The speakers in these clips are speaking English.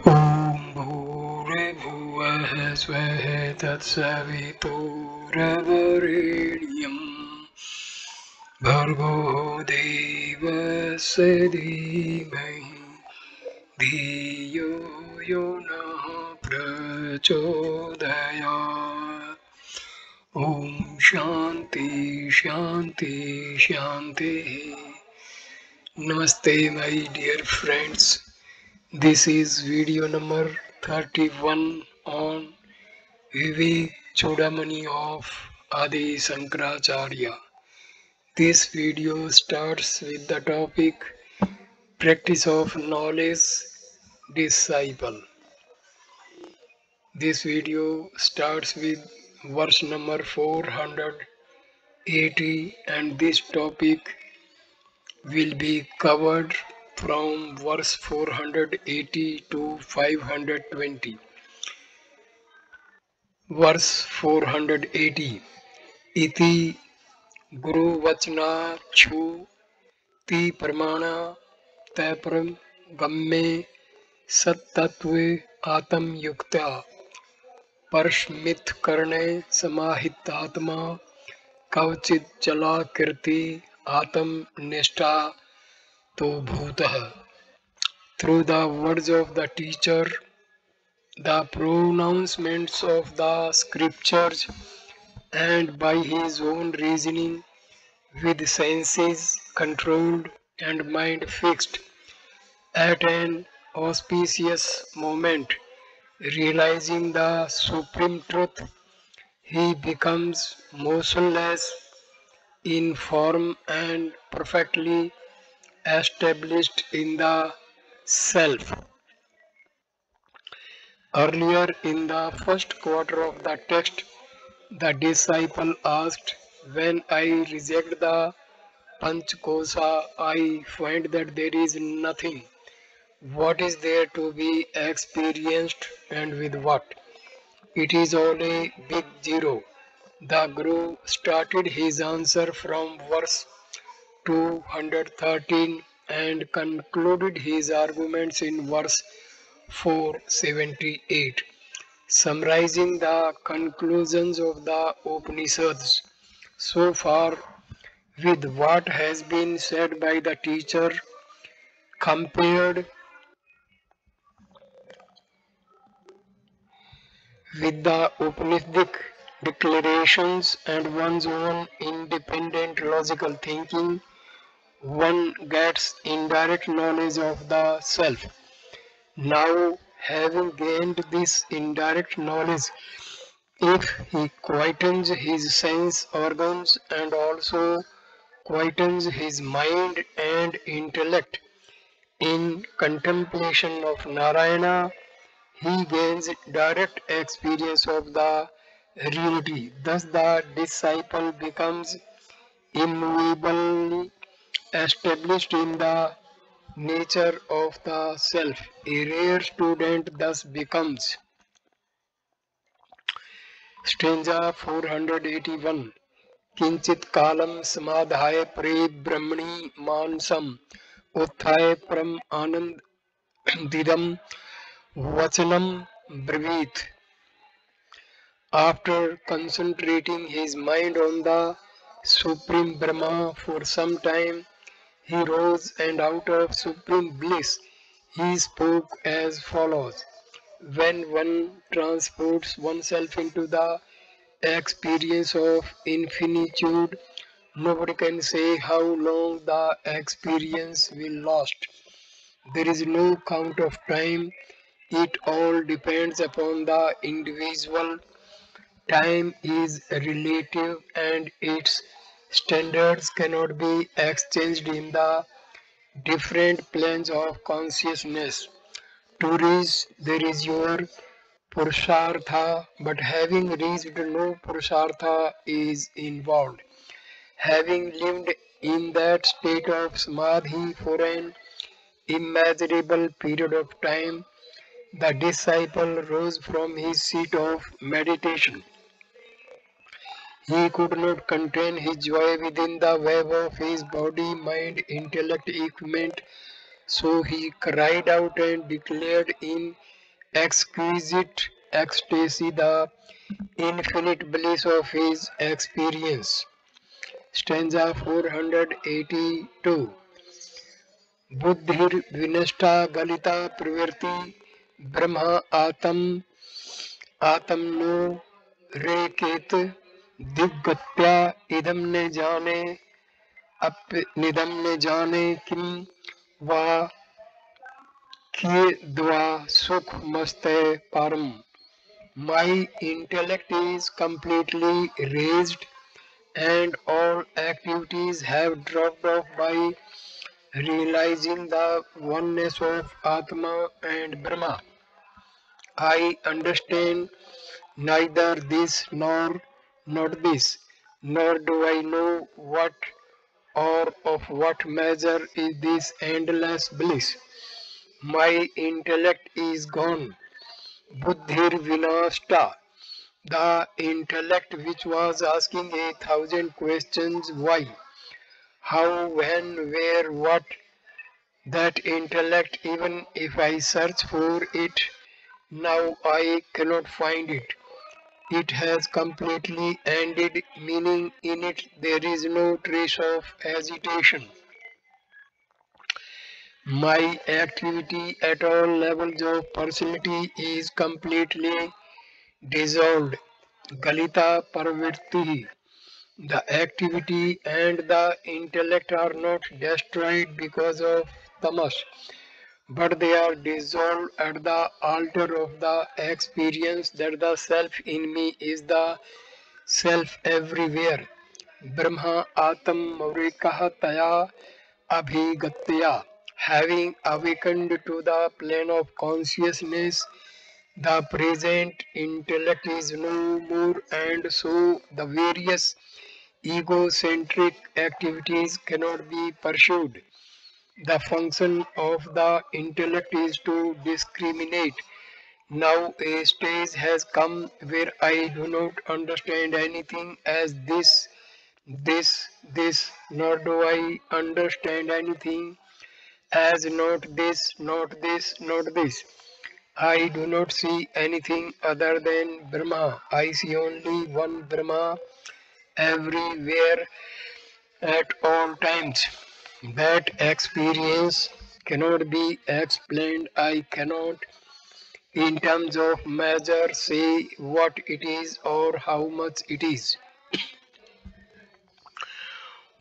ॐ भूर्भुवः स्वः तत्सवितुर्वरेण्यं भर्गो देवस्य धीमहि धियो यो नः प्रचोदयात्। ॐ शान्ति शान्ति शान्तिः. Namaste my dear friends. This is video number 31 on Vivek Chudamani of Adi Sankaracharya. This video starts with the topic Practice of Knowledge Disciple. This video starts with verse number 480 and this topic will be covered from verse 480 to 520. Verse 480. Iti Guru Vachna Chu Ti Pramana Tapram Gamme Sattatve Atam Yukta Parshmit Karne Samahit Atma Kavchit Chala Kirti Atam Nishta To Bhutah. Through the words of the teacher, the pronouncements of the scriptures, and by his own reasoning, with senses controlled and mind fixed, at an auspicious moment, realizing the supreme truth, he becomes motionless in form and perfectly established in the self. Earlier in the first quarter of the text, the disciple asked, when I reject the Panchkosa, I find that there is nothing. What is there to be experienced and with what? It is all a big zero. The Guru started his answer from verse 213 and concluded his arguments in verse 478. Summarizing the conclusions of the Upanishads so far with what has been said by the teacher, compared with the Upanishadic declarations and one's own independent logical thinking, one gets indirect knowledge of the self. Now, having gained this indirect knowledge, if he quietens his sense organs and also quietens his mind and intellect in contemplation of Narayana, he gains direct experience of the reality. Thus the disciple becomes immovably established in the nature of the self. A rare student thus becomes. Stanza 481. Kinchit kalam samadhaya pre brahmani mansam उत्थाय परम आनंदidam vachanam brevit. After concentrating his mind on the Supreme Brahma for some time, he rose and out of supreme bliss he spoke as follows. When one transports oneself into the experience of infinitude, nobody can say how long the experience will last. There is no count of time. It all depends upon the individual. Time is relative and its standards cannot be exchanged in the different planes of consciousness. To reach, there is your Purushartha, but having reached, no Purushartha is involved. Having lived in that state of Samadhi for an immeasurable period of time, the disciple rose from his seat of meditation. He could not contain his joy within the web of his body, mind, intellect, equipment, So he cried out and declared in exquisite ecstasy the infinite bliss of his experience. Stanza 482. बुद्धिर विनष्टा गलिता प्रवृत्ति ब्रह्म आत्मनो रेकेत दिग्गत्या इदम ने जाने निदम ने जाने किम वा कियद्वा सुख मस्ते परम. My intellect is completely raised and all activities have dropped off by realizing the oneness of Atma and Brahma. I understand neither this nor not this, nor do I know what or of what measure is this endless bliss. My intellect is gone. Buddhir vinashta. The intellect which was asking 1,000 questions, why, how, when, where, what, that intellect, even if I search for it, now I cannot find it. It has completely ended, meaning in it there is no trace of agitation. My activity at all levels of personality is completely dissolved. Galita Parvirti. The activity and the intellect are not destroyed because of tamas, but they are dissolved at the altar of the experience that the self in me is the self everywhere. Brahma Atam Maurikaha Taya Abhigatya. Having awakened to the plane of consciousness, the present intellect is no more, and so the various egocentric activities cannot be pursued. The function of the intellect is to discriminate. Now a stage has come where I do not understand anything as this, nor do I understand anything as not this, not this, not this. I do not see anything other than Brahma. I see only one Brahma everywhere at all times. That experience cannot be explained. I cannot, in terms of measure, say what it is or how much it is.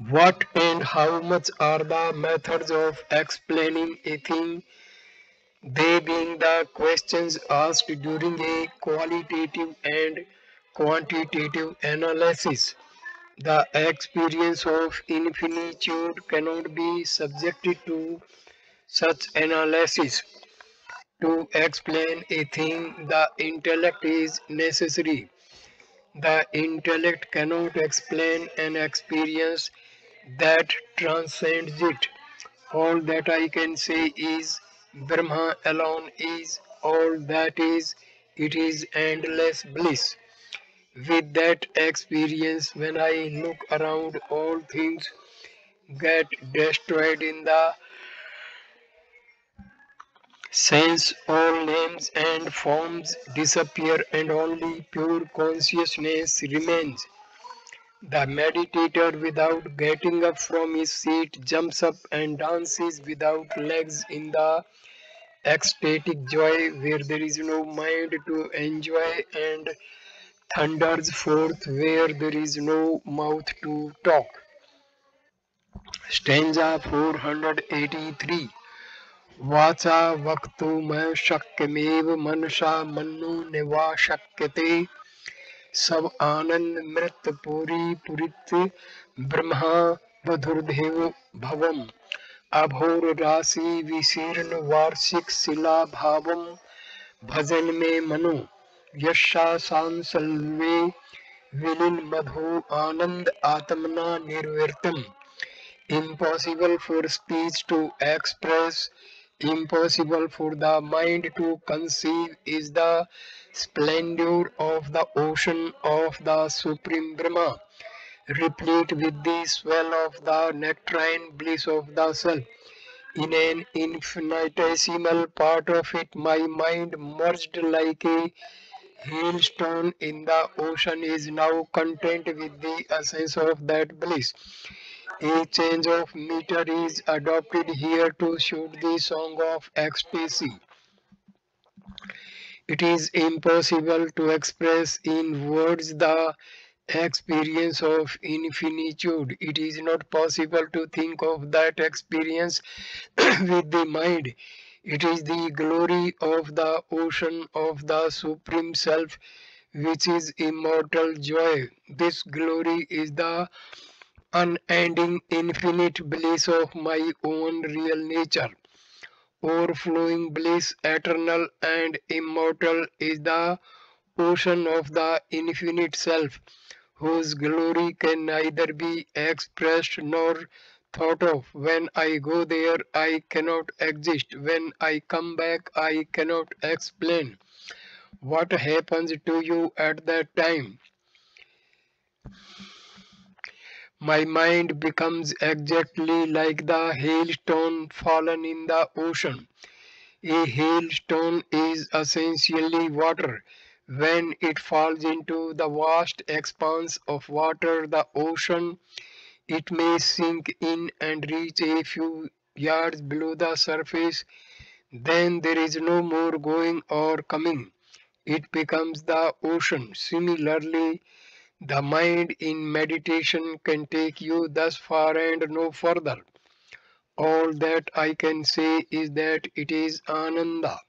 What and how much are the methods of explaining a thing? They being the questions asked during a qualitative and quantitative analysis. The experience of infinitude cannot be subjected to such analysis. To explain a thing, the intellect is necessary. The intellect cannot explain an experience that transcends it. All that I can say is Brahma alone is all that is. It is endless bliss. With that experience, when I look around, all things get destroyed in the sense, all names and forms disappear and only pure consciousness remains. The meditator, without getting up from his seat, jumps up and dances without legs in the ecstatic joy where there is no mind to enjoy, and thunders forth where there is no mouth to talk. Stanza 483. वाचा वक्तुम शक्यमेव मनसा मनु निवा शक्यते सब आनंद मृत पूरी पुरित ब्रह्मा वधुर्देव भवम अभोर राशि विशीर्ण वार्षिक शिला भावम भजन में मनु यशा सांसल्वे विलीन मधु आनंद आत्मना निर्वर्तम. Impossible for speech to express, impossible for the mind to conceive is the splendor of the ocean of the Supreme Brahma, replete with the swell of the nectarine bliss of the self. In an infinitesimal part of it, my mind merged like a hailstone in the ocean is now content with the essence of that bliss. A change of meter is adopted here to shoot the song of ecstasy. It is impossible to express in words the experience of infinitude. It is not possible to think of that experience with the mind. It is the glory of the ocean of the Supreme Self, which is immortal joy. This glory is the unending infinite bliss of my own real nature. Overflowing bliss, eternal and immortal, is the ocean of the infinite self, whose glory can neither be expressed nor thought of. When I go there, I cannot exist. When I come back, I cannot explain. What happens to you at that time? My mind becomes exactly like the hailstone fallen in the ocean. A hailstone is essentially water. When it falls into the vast expanse of water, the ocean, it may sink in and reach a few yards below the surface. Then there is no more going or coming. It becomes the ocean. Similarly, the mind in meditation can take you thus far and no further. All that I can say is that it is Ananda.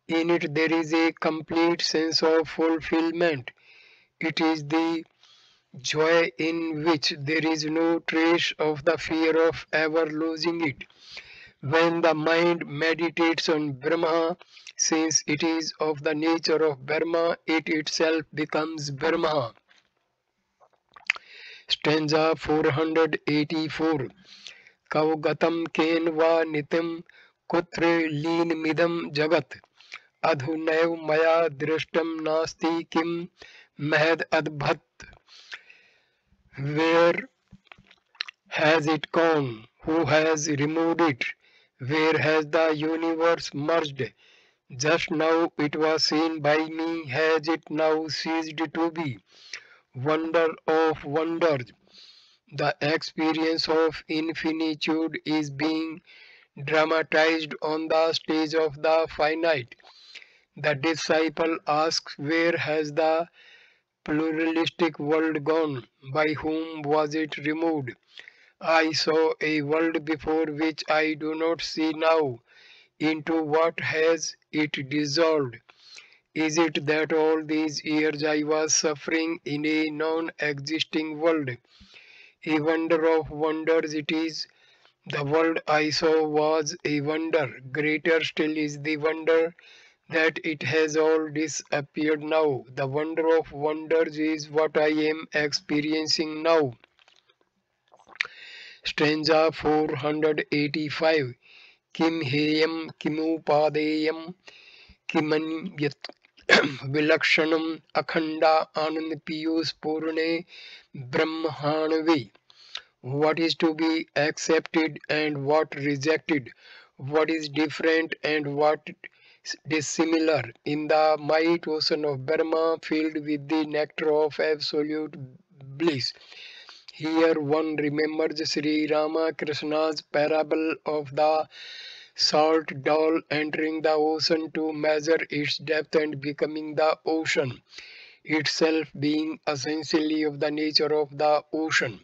In it there is a complete sense of fulfillment. It is the joy in which there is no trace of the fear of ever losing it. When the mind meditates on Brahma, since it is of the nature of Brahma, it itself becomes Brahma. Stanza 484. Kavgatam ken va nitim kutre lean midam jagat adhunaiv maya drishtam nasti kim mahad adbhat. Where has it gone? Who has removed it? Where has the universe merged? Just now it was seen by me, has it now ceased to be? Wonder of wonders. The experience of infinitude is being dramatized on the stage of the finite. The disciple asks, where has the pluralistic world gone? By whom was it removed? I saw a world before which I do not see now. Into what has it dissolved? Is it that all these years I was suffering in a non-existing world? A wonder of wonders it is. The world I saw was a wonder. Greater still is the wonder that it has all disappeared now. The wonder of wonders is what I am experiencing now. Stanza 485. Kim heyam kimupadeyam kimanyat vilakshanam akhanda anand piyus purne brahmanave. What is to be accepted and what rejected, what is different and what dissimilar in the might ocean of Brahma filled with the nectar of absolute bliss. Here one remembers Sri Ramakrishna's parable of the salt doll entering the ocean to measure its depth and becoming the ocean, itself being essentially of the nature of the ocean.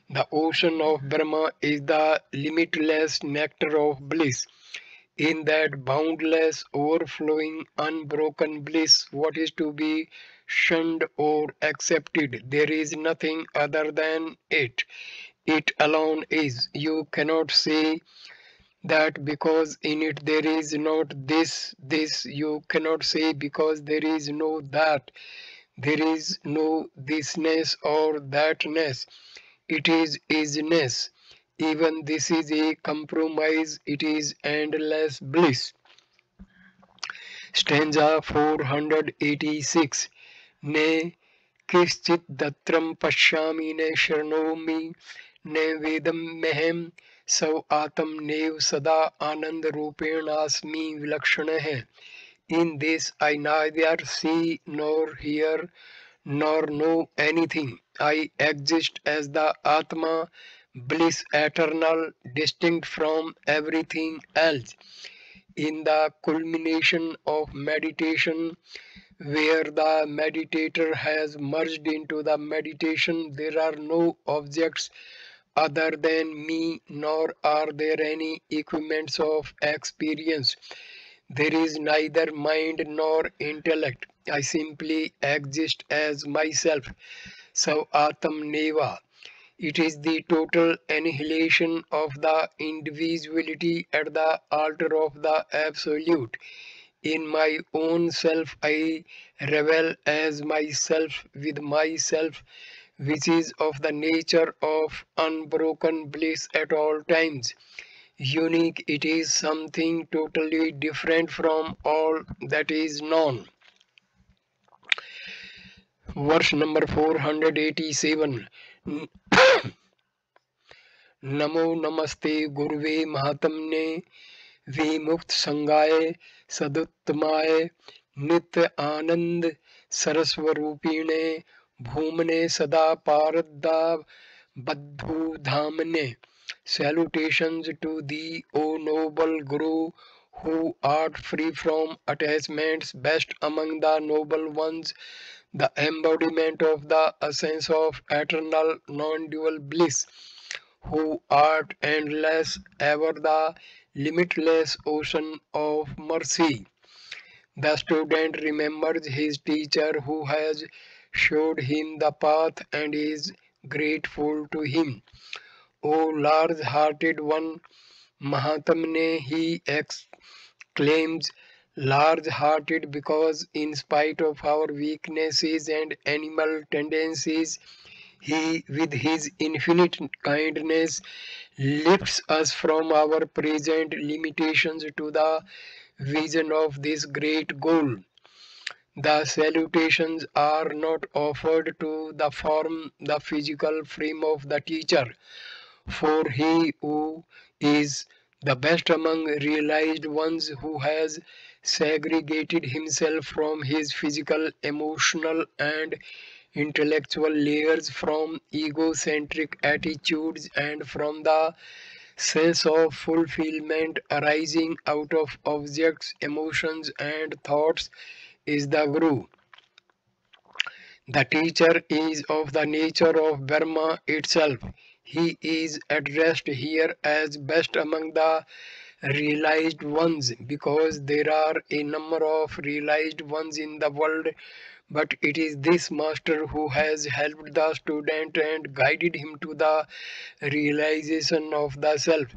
The ocean of Brahma is the limitless nectar of bliss. In that boundless, overflowing, unbroken bliss, what is to be shunned or accepted? There is nothing other than it. It alone is. You cannot say that because in it there is not this. You cannot say because there is no that. There is no thisness or thatness. It is isness. Even this is a compromise. It is endless bliss. Stanza 486. Ne kischit datram pashyami ne shranomi ne vedam mehem सौ आत्मनेव सदा आनंद रूपेण अस्मि विलक्षणः. In this I neither see nor hear nor know anything. I exist as the Atma, bliss eternal, distinct from everything else. In the culmination of meditation, where the meditator has merged into the meditation, there are no objects other than me, nor are there any equipments of experience. There is neither mind nor intellect. I simply exist as myself. So Atam Neva. It is the total annihilation of the individuality at the altar of the Absolute. In my own self I revel as myself with myself, which is of the nature of unbroken bliss at all times. Unique, it is something totally different from all that is known. Verse number 487. नमो नमस्ते गुरुवे महात्मने विमुक्त संगाय सदुत्तमाय नित्य आनंद सरस्वरूपिणे भूमने सदा पारदा बद्धुधामने. Salutations to thee, O noble Guru, who art free from attachments, best among the noble ones, the embodiment of the essence of eternal non-dual bliss, who art endless, ever the limitless ocean of mercy. The student remembers his teacher who has showed him the path and is grateful to him. O large-hearted one, Mahatmane, he exclaims, large-hearted because in spite of our weaknesses and animal tendencies, he, with his infinite kindness, lifts us from our present limitations to the vision of this great goal. The salutations are not offered to the form, the physical frame of the teacher, for he who is the best among realized ones, who has segregated himself from his physical, emotional, and intellectual layers, from egocentric attitudes, and from the sense of fulfillment arising out of objects, emotions, and thoughts, is the Guru. The teacher is of the nature of Brahma itself. He is addressed here as best among the realized ones because there are a number of realized ones in the world, but it is this master who has helped the student and guided him to the realization of the self.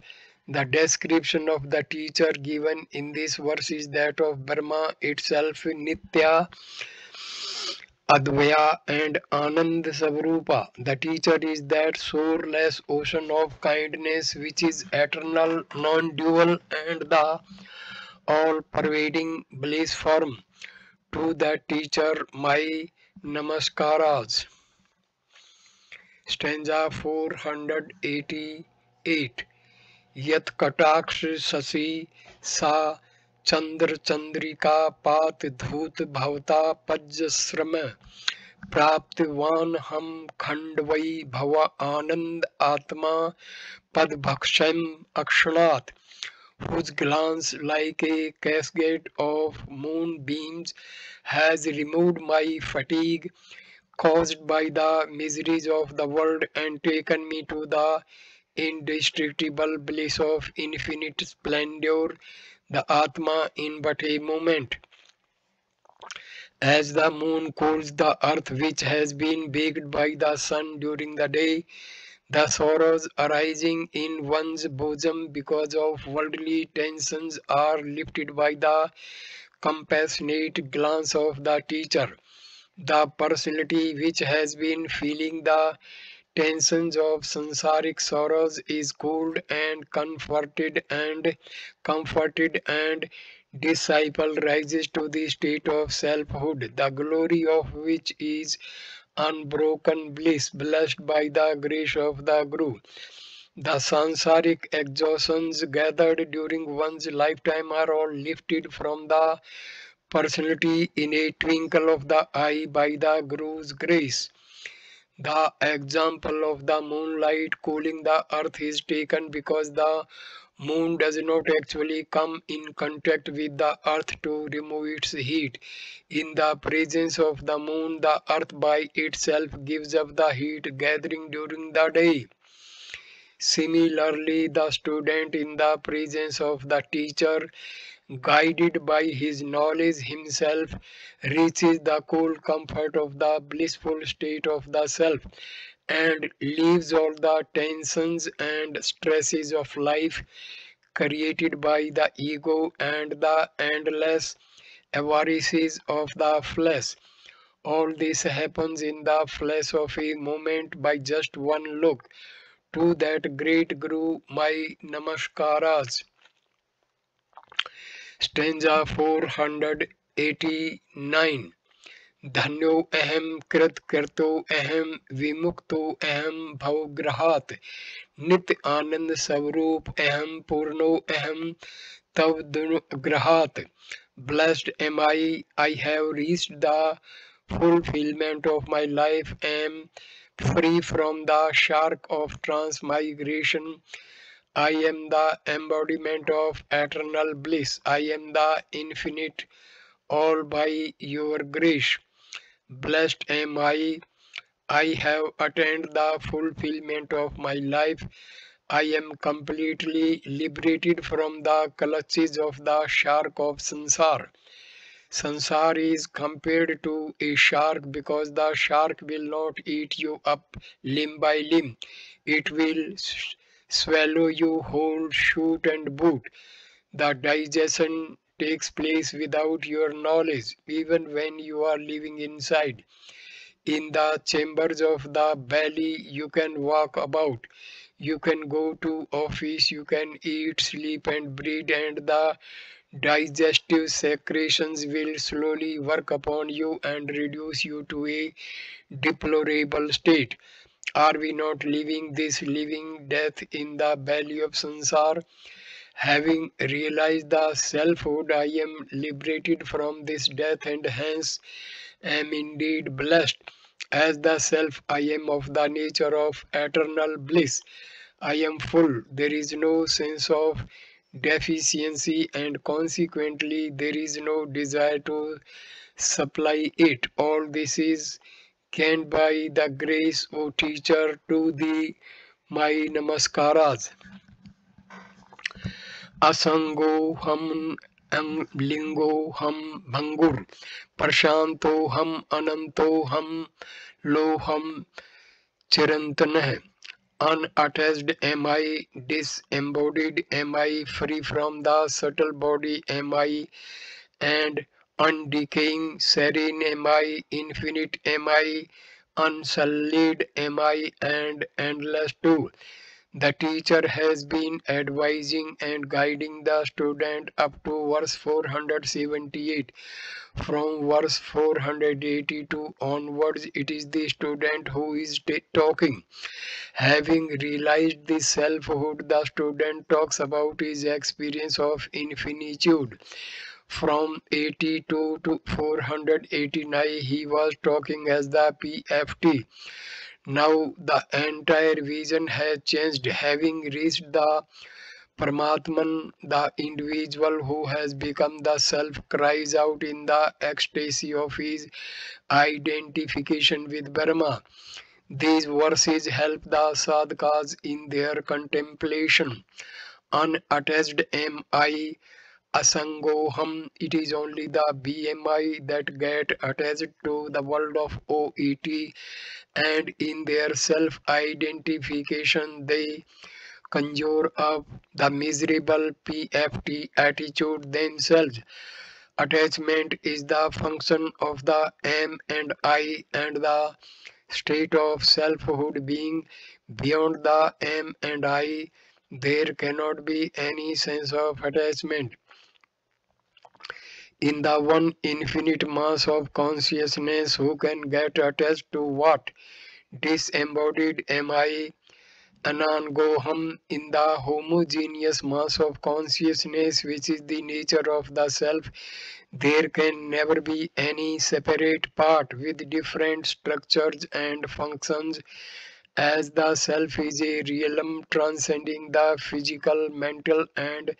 The description of the teacher given in this verse is that of Brahma itself, Nitya, Advaya, and Anand Savrupa. The teacher is that sourceless ocean of kindness which is eternal, non-dual, and the all-pervading bliss form. To that teacher my namaskaras. Stanza 488. Yat kataksh sasi sa चंद्र चंद्रिका पात धूत भवता पज्जश्रम प्राप्तवान हम खंडवई भव आनंद आत्मा पद भक्षम अक्षणात्, whose glance like a cascade of moonbeams has removed my fatigue caused by the miseries of the world and taken me to the indestructible bliss of infinite splendor, the Atma, in but a moment. As the moon cools the earth which has been baked by the sun during the day, the sorrows arising in one's bosom because of worldly tensions are lifted by the compassionate glance of the teacher. The personality which has been feeling the tensions of sansaric sorrows is cooled and comforted and disciple rises to the state of selfhood, the glory of which is unbroken bliss, blessed by the grace of the Guru. The sansaric exhaustions gathered during one's lifetime are all lifted from the personality in a twinkle of the eye by the Guru's grace. The example of the moonlight cooling the earth is taken because the moon does not actually come in contact with the earth to remove its heat. In the presence of the moon, the earth by itself gives up the heat gathering during the day. Similarly, the student in the presence of the teacher, guided by his knowledge himself, reaches the cool comfort of the blissful state of the self and leaves all the tensions and stresses of life created by the ego and the endless avarices of the flesh. All this happens in the flash of a moment by just one look. To that great Guru, my namaskaras. Stanza 489. धन्यो अहम कृत कृतो अहम विमुक्तो अहम भवग्रहात् नित्य आनंद स्वरूप अहम पूर्णो अहम तव दुनुग्रहात्. Blessed am I have reached the fulfillment of my life, am free from the shark of transmigration. I am the embodiment of eternal bliss. I am the infinite, all by your grace. Blessed am I have attained the fulfillment of my life. I am completely liberated from the clutches of the shark of sansar. Sansar is compared to a shark because the shark will not eat you up limb by limb. It will swallow you whole, shoot and boot. The digestion takes place without your knowledge, even when you are living inside. In the chambers of the belly, you can walk about. You can go to office, you can eat, sleep and breathe, and the digestive secretions will slowly work upon you and reduce you to a deplorable state. Are we not living this living death in the belly of sansar? Having realized the selfhood, I am liberated from this death and hence am indeed blessed. As the self, I am of the nature of eternal bliss. I am full. There is no sense of deficiency and consequently there is no desire to supply it. All this is gained by the grace, O teacher, to thee my namaskaras. Asango ham lingo ham bhangur prashanto ham ananto ham loham chirantanah. Unattached am I, disembodied am I, free from the subtle body am I, and undecaying serene am I, infinite am I, unsullied am I, and endless too. The teacher has been advising and guiding the student up to verse 478. From verse 482 onwards, it is the student who is talking. Having realized this selfhood, the student talks about his experience of infinitude. From 82 to 489, he was talking as the PFT. Now the entire vision has changed. Having reached the Paramatman, the individual who has become the self cries out in the ecstasy of his identification with Brahma. These verses help the sadhakas in their contemplation. Unattached am I, asangoham. It is only the BMI that get attached to the world of OET, and in their self-identification they conjure up the miserable PFT attitude themselves. Attachment is the function of the am and I, and the state of selfhood being beyond the am and I, there cannot be any sense of attachment. In the one infinite mass of consciousness, who can get attached to what? Disembodied am I, anangoham, in the homogeneous mass of consciousness which is the nature of the self, there can never be any separate part with different structures and functions. As the self is a realm transcending the physical, mental, and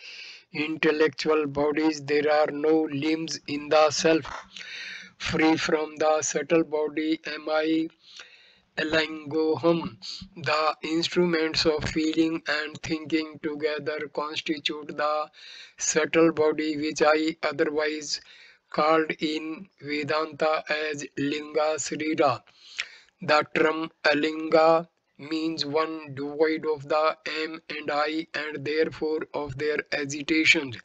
intellectual bodies, there are no limbs in the self. Free from the subtle body am I, Elangoham. The instruments of feeling and thinking together constitute the subtle body which I otherwise called in Vedanta as Linga Srira. The term Alinga means one devoid of the am and I and therefore of their agitations.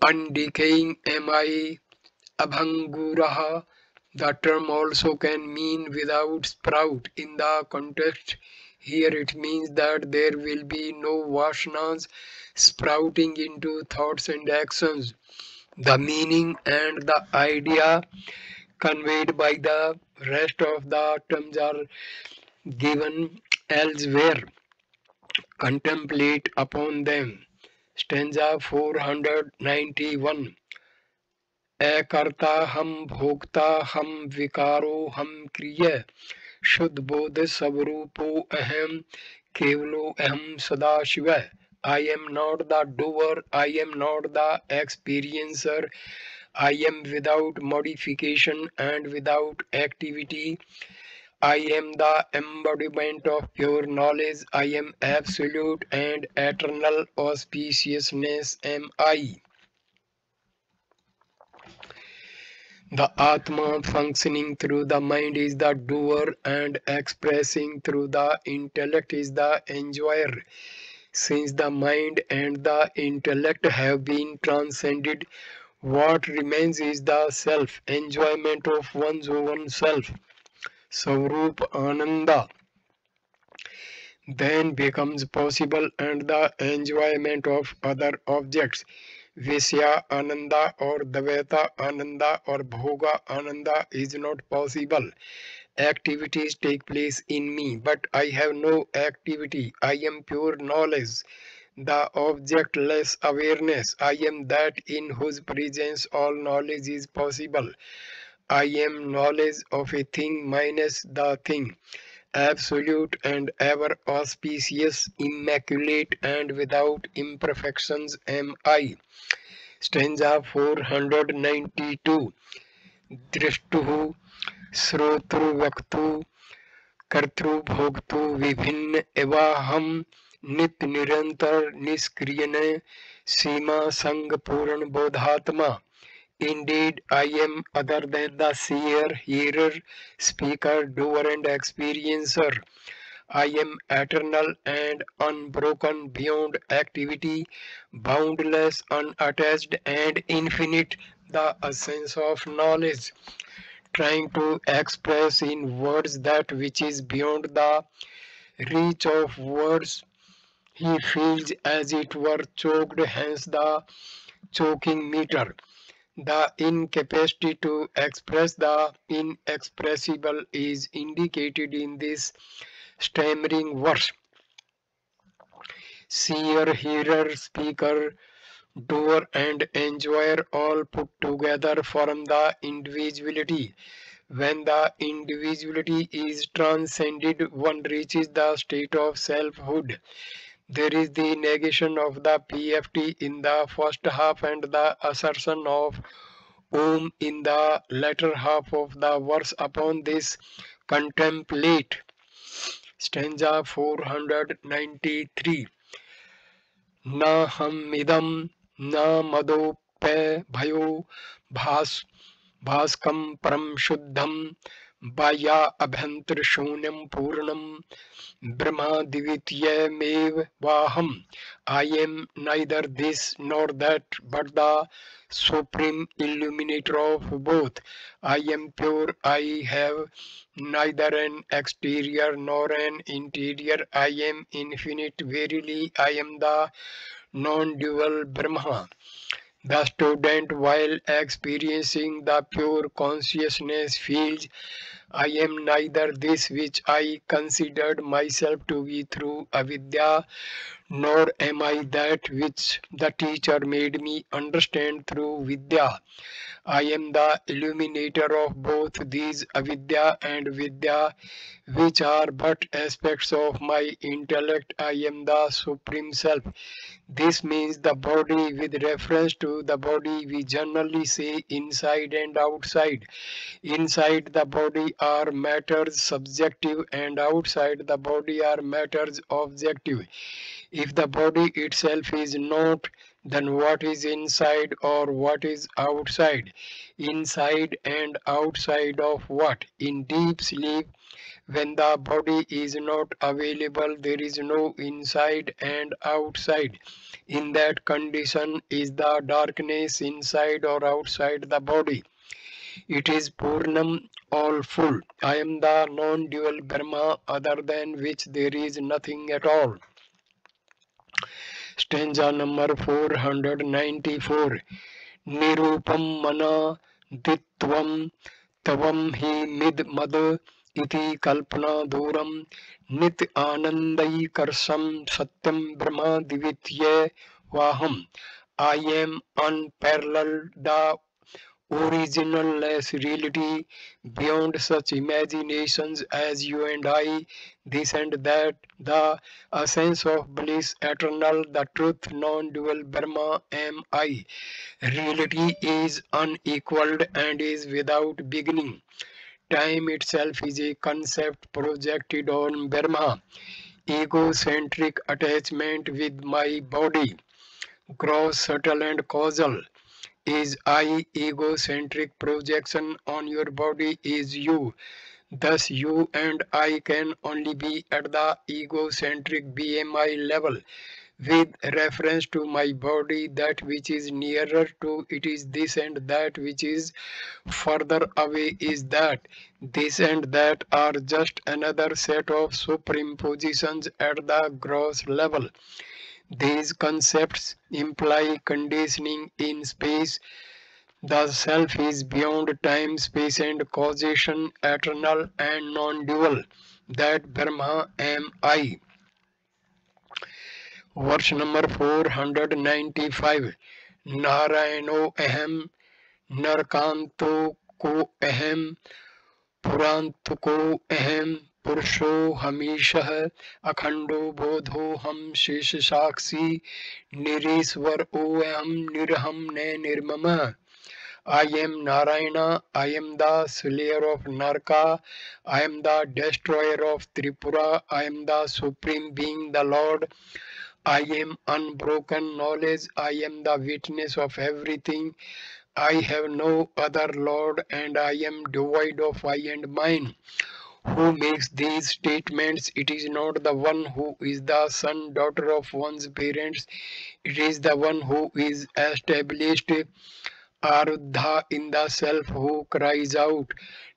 Undecaying am I, Abhanguraha. The term also can mean without sprout. In the context here it means that there will be no vasanas sprouting into thoughts and actions. The meaning and the idea conveyed by the rest of the terms are given elsewhere. Contemplate upon them. Stanza 491. अकर्ता हम भोक्ता हम विकारो हम क्रिय शुद्ध बोध स्वरूपो अहम केवलो अहम Sadashiv. I am not the doer, I am not the experiencer, I am without modification and without activity. I am the embodiment of pure knowledge, I am absolute and eternal auspiciousness am I. The Atma functioning through the mind is the doer and expressing through the intellect is the enjoyer. Since the mind and the intellect have been transcended, what remains is the self-enjoyment of one's own self. Swarup Ananda then becomes possible and the enjoyment of other objects. Visya Ananda or Dvaita Ananda or Bhoga Ananda is not possible. Activities take place in me, but I have no activity. I am pure knowledge, the objectless awareness. I am that in whose presence all knowledge is possible. I am knowledge of a thing minus the thing. Absolute and ever auspicious, immaculate and without imperfections am I. Stanza 492. Drishtuhu Srotru Vaktu Kartru Bhogtu Vibhin Evaham Nit Nirantar Niskriyane Sima Sang Puran Bodhatma. Indeed, I am other than the seer, hearer, speaker, doer, and experiencer. I am eternal and unbroken beyond activity, boundless, unattached, and infinite, the essence of knowledge. Trying to express in words that which is beyond the reach of words, he feels as it were choked, hence the choking meter. The incapacity to express the inexpressible is indicated in this stammering verse. Seer, hearer, speaker, doer, and enjoyer all put together form the individuality. When the individuality is transcended, one reaches the state of selfhood. There is the negation of the PFT in the first half and the assertion of Om in the latter half of the verse. Upon this, contemplate. Stanza 493. Na ham idam na madope bhayo bhas bhaskam param shuddham baya abhantar shunyam purnam Brahma Divityamev Vaham. I am neither this nor that, but the supreme illuminator of both. I am pure, I have neither an exterior nor an interior. I am infinite, verily I am the non-dual Brahma. The student, while experiencing the pure consciousness, feels I am neither this which I considered myself to be through avidya, nor am I that which the teacher made me understand through vidya. I am the illuminator of both these avidya and vidya, which are but aspects of my intellect. I am the Supreme Self. This means the body. With reference to the body, we generally say inside and outside. Inside the body are matters subjective, and outside the body are matters objective. If the body itself is not, then what is inside or what is outside? Inside and outside of what? In deep sleep, when the body is not available, there is no inside and outside. In that condition, is the darkness inside or outside the body? It is Purnam, all full. I am the non-dual Brahma, other than which there is nothing at all. Stanza number 494. Nirupam mana ditvam tavam hi mid mad iti kalpana duram nit anandai karsam satyam brahma divitye vaham. I am unparalleled, the original-less reality, beyond such imaginations as you and I, this and that, the essence of bliss eternal, the truth non-dual Brahma am I. Reality is unequaled and is without beginning. Time itself is a concept projected on Brahma. Egocentric attachment with my body, gross, subtle and causal, is I. Egocentric projection on your body is you. Thus you and I can only be at the egocentric BMI level. With reference to my body, that which is nearer to it is this, and that which is further away is that. This and that are just another set of superimpositions at the gross level. These concepts imply conditioning in space. The self is beyond time, space and causation, eternal and non-dual. That Brahma am I. Verse number 495. Narayano aham narkanto ko aham पुरांत को अहम पुरुषो हमीशः अखंडो बोधो हम शेष साक्षी निरीश्वर ओ अहम निरहम न निर्मम. I am Narayana, I am the slayer of Narka, I am the destroyer of Tripura, I am the supreme being, the Lord. I am unbroken knowledge, I am the witness of everything. I have no other Lord, and I am devoid of I and mine. Who makes these statements? It is not the one who is the son, daughter of one's parents. It is the one who is established Arudha in the self, who cries out.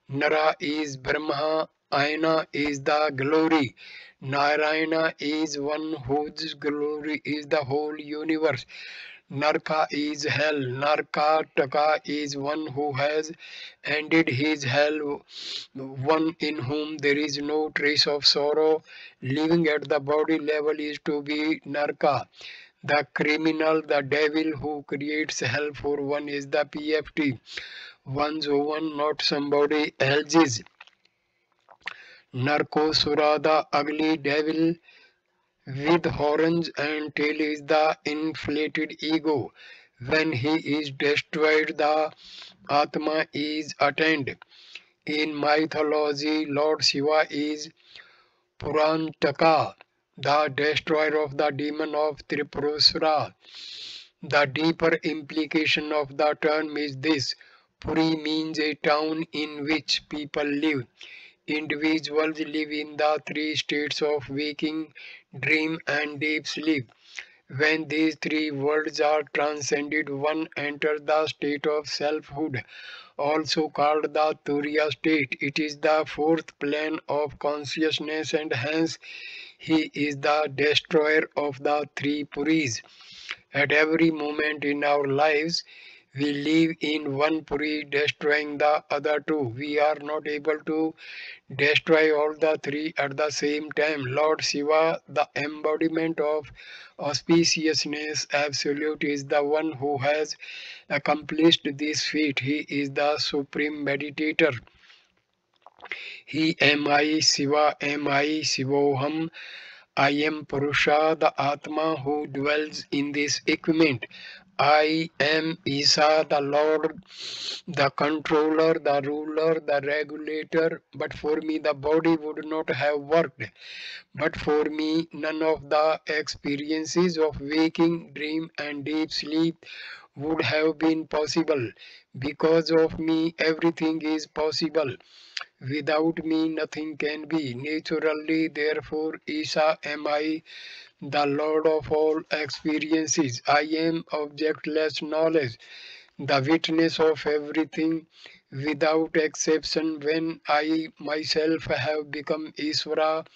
Nara is Brahma, Ayana is the glory. Narayana is one whose glory is the whole universe. Narka is hell. Narkataka is one who has ended his hell, one in whom there is no trace of sorrow. Living at the body level is to be Narka. The criminal, the devil who creates hell for one is the PFT. One's own, not somebody else's. Narkosura, the ugly devil with horns and tail, is the inflated ego. When he is destroyed, the Atma is attained. In mythology, Lord Shiva is Purantaka, the destroyer of the demon of Tripurasura. The deeper implication of the term is this. Puri means a town in which people live. Individuals live in the three states of waking, dream and deep sleep. When these three worlds are transcended, one enters the state of selfhood, also called the Turiya state. It is the fourth plane of consciousness, and hence he is the destroyer of the three Puris. At every moment in our lives, We live in one puri, destroying the other two. We are not able to destroy all the three at the same time. Lord Shiva, the embodiment of auspiciousness, absolute, is the one who has accomplished this feat. He is the supreme meditator. He am I, Shiva am I, Shivoham. I am Purusha, the Atma who dwells in this equipment. I am Isa, the Lord, the controller, the ruler, the regulator. But for me, the body would not have worked. But for me, none of the experiences of waking, dream, and deep sleep would have been possible. Because of me, everything is possible. Without me, nothing can be. Naturally, therefore, Isa am I, the Lord of all experiences. I am objectless knowledge, the witness of everything without exception. When I myself have become Isvara,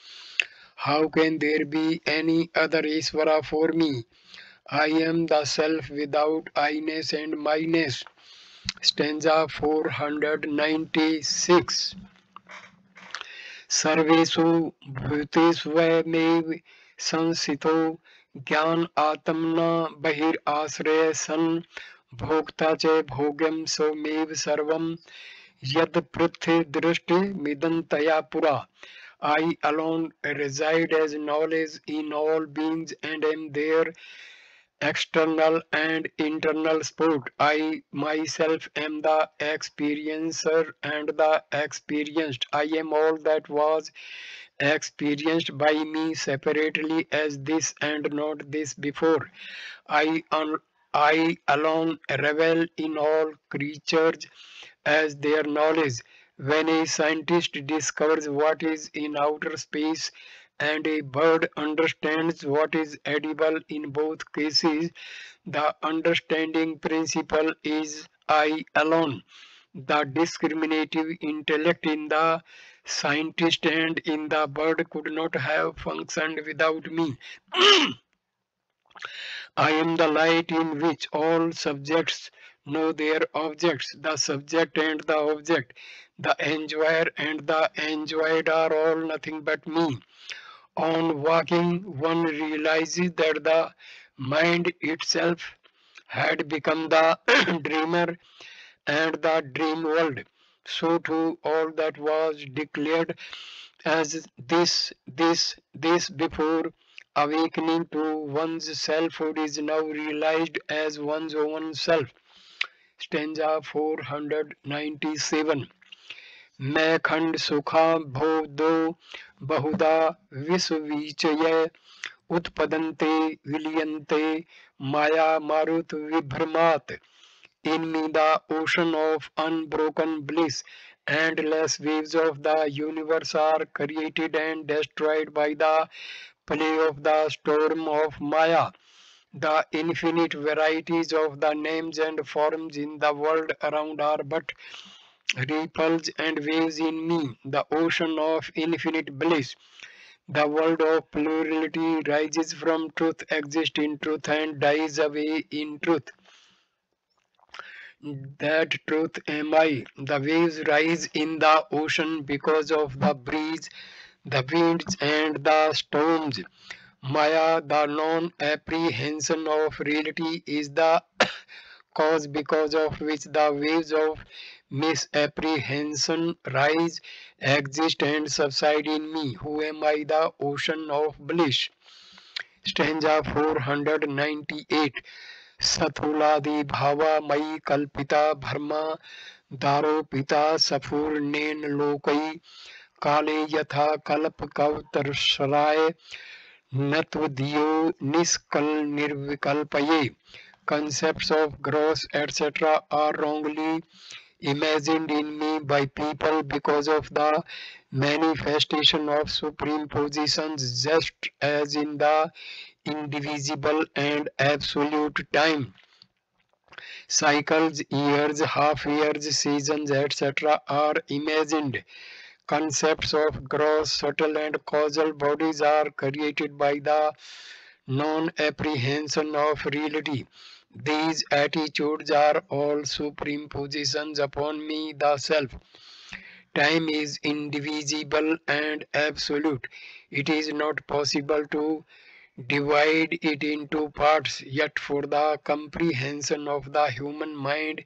how can there be any other Isvara for me? I am the self without I-ness and my-ness. Stanza 496. सर्वेषु भूतेष्वेव संस्थितो ज्ञान आत्मना बहिराश्रय सन् भोक्ता च भोग्यं स्वमेव सर्वं यद पृथ्वी दृष्टि मिदन्तया पुरा. I alone reside as knowledge in all beings and am their external and internal sport. I myself am the experiencer and the experienced. I am all that was experienced by me separately as this and not this before. I, I alone revel in all creatures as their knowledge. When a scientist discovers what is in outer space and a bird understands what is edible, in both cases, the understanding principle is I alone. The discriminative intellect in the scientist and in the bird could not have functioned without me. I am the light in which all subjects know their objects. The subject and the object, the enjoyer and the enjoyed are all nothing but me. On walking, one realizes that the mind itself had become the dreamer and the dream world. So too all that was declared as this before awakening to one's selfhood is now realized as one's own self. Stanza 497. मैं खंड सुखा भो दो बहुधा विश्ववीचय उत्पदन्ते विलियन्ते माया मारुत विभ्रमात्. In me the ocean of unbroken bliss, endless waves of the universe are created and destroyed by the play of the storm of Maya. The infinite varieties of the names and forms in the world around are but ripples and waves in me, the ocean of infinite bliss. The world of plurality rises from truth, exists in truth, and dies away in truth. That truth am I. The waves rise in the ocean because of the breeze, the winds, and the storms. Maya, the non-apprehension of reality, is the cause because of which the waves of misapprehension rise, exist, and subside in me. Who am I? The ocean of bliss. Stanza 498. सथूलादि भावा मयि कल्पिता भर्मा दारोपिता सफूर्णेन लोकै काले यथा कल्प कवतरश्राय नत्वदियो निष्कल निर्विकल्पये. Concepts of gross etc. are wrongly imagined in me by people because of the manifestation of supreme positions, just as in the indivisible and absolute time. Cycles, years, half years, seasons, etc. are imagined. Concepts of gross, subtle, and causal bodies are created by the non-apprehension of reality. These attitudes are all superimpositions upon me, the self. Time is indivisible and absolute. It is not possible to divide it into parts, yet for the comprehension of the human mind,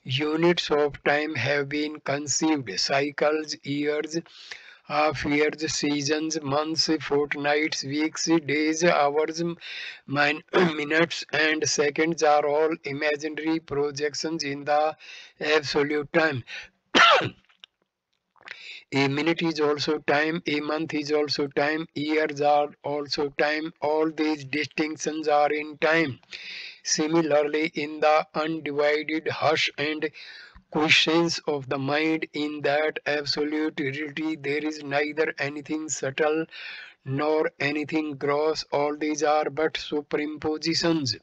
units of time have been conceived: cycles, years, half years, seasons, months, fortnights, weeks, days, hours, minutes, and seconds are all imaginary projections in the absolute time. A minute is also time, a month is also time, years are also time. All these distinctions are in time. Similarly, in the undivided hush and quiescence of the mind, in that absolute reality, there is neither anything subtle nor anything gross. All these are but superimpositions.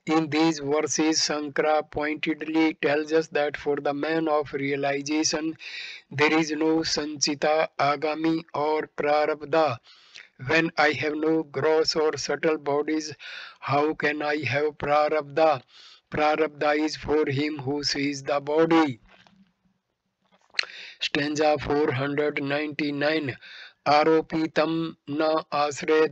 In these verses, Sankara pointedly tells us that for the man of realization, there is no sanchita, agami, or prarabdha. When I have no gross or subtle bodies, how can I have prarabdha? Prarabdha is for him who sees the body. Stanza 499. Aropitam na asre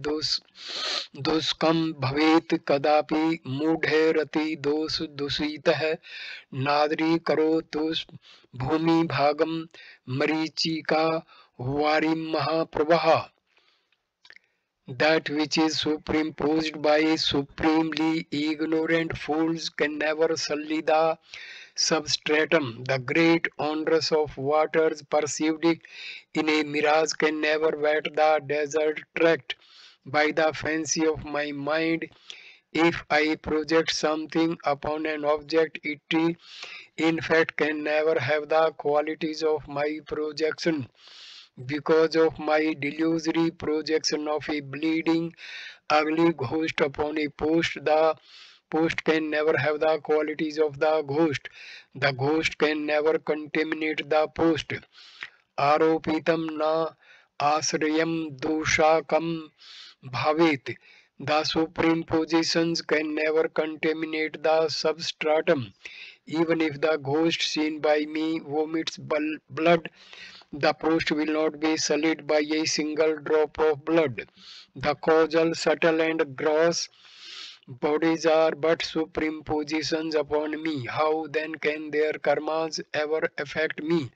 duskam bhavet kadapi mudhe rati dos dusitah नादरी करो तो भूमि भागम मरीचिका वारी महाप्रवाह. That which is superimposed by supremely ignorant fools can never sully the substratum. The great onerous of waters perceived in a mirage can never wet the desert tract. By the fancy of my mind, if I project something upon an object, it in fact can never have the qualities of my projection. Because of my delusory projection of a bleeding, ugly ghost upon a post, the post can never have the qualities of the ghost. The ghost can never contaminate the post. Aropitam na asrayam doshakam bhavet. The superimpositions can never contaminate the substratum. Even if the ghost seen by me vomits blood, the post will not be sullied by a single drop of blood. The causal, subtle, and gross bodies are but superimpositions upon me. How then can their karmas ever affect me?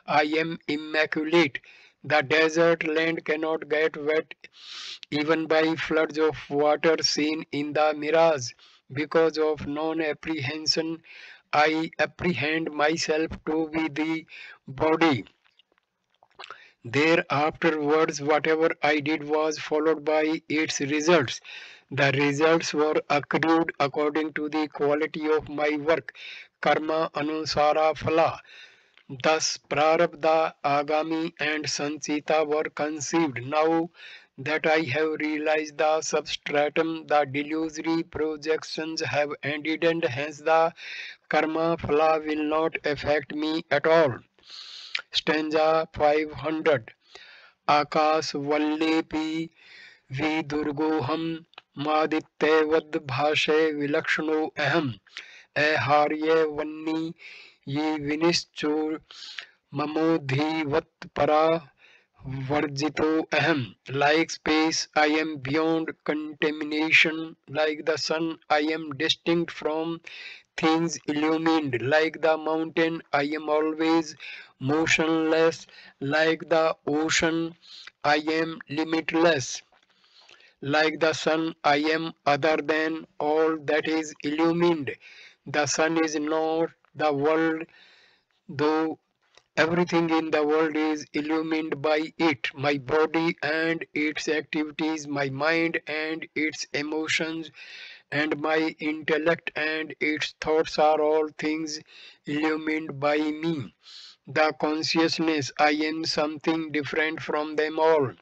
I am immaculate. The desert land cannot get wet even by floods of water seen in the mirage. Because of non-apprehension, I apprehend myself to be the body. There afterwards, whatever I did was followed by its results. The results were accrued according to the quality of my work. Karma anusara phala. Thus prarabdha, agami, and sanchita were conceived. Now that I have realized the substratum, the delusory projections have ended, and hence the karma phala will not affect me at all. Stanza 500. Akas vallepi vidurgoham madittevad bhashe vilakshano aham aharye vanni ye vinischo mamodhivat para varjito aham. Like space, I am beyond contamination. Like the sun, I am distinct from things illumined. Like the mountain, I am always motionless. Like the ocean, I am limitless. Like the sun, I am other than all that is illumined. The sun is not the world, though everything in the world is illumined by it. My body and its activities, my mind and its emotions, and my intellect and its thoughts are all things illumined by me. The consciousness I am something different from them all.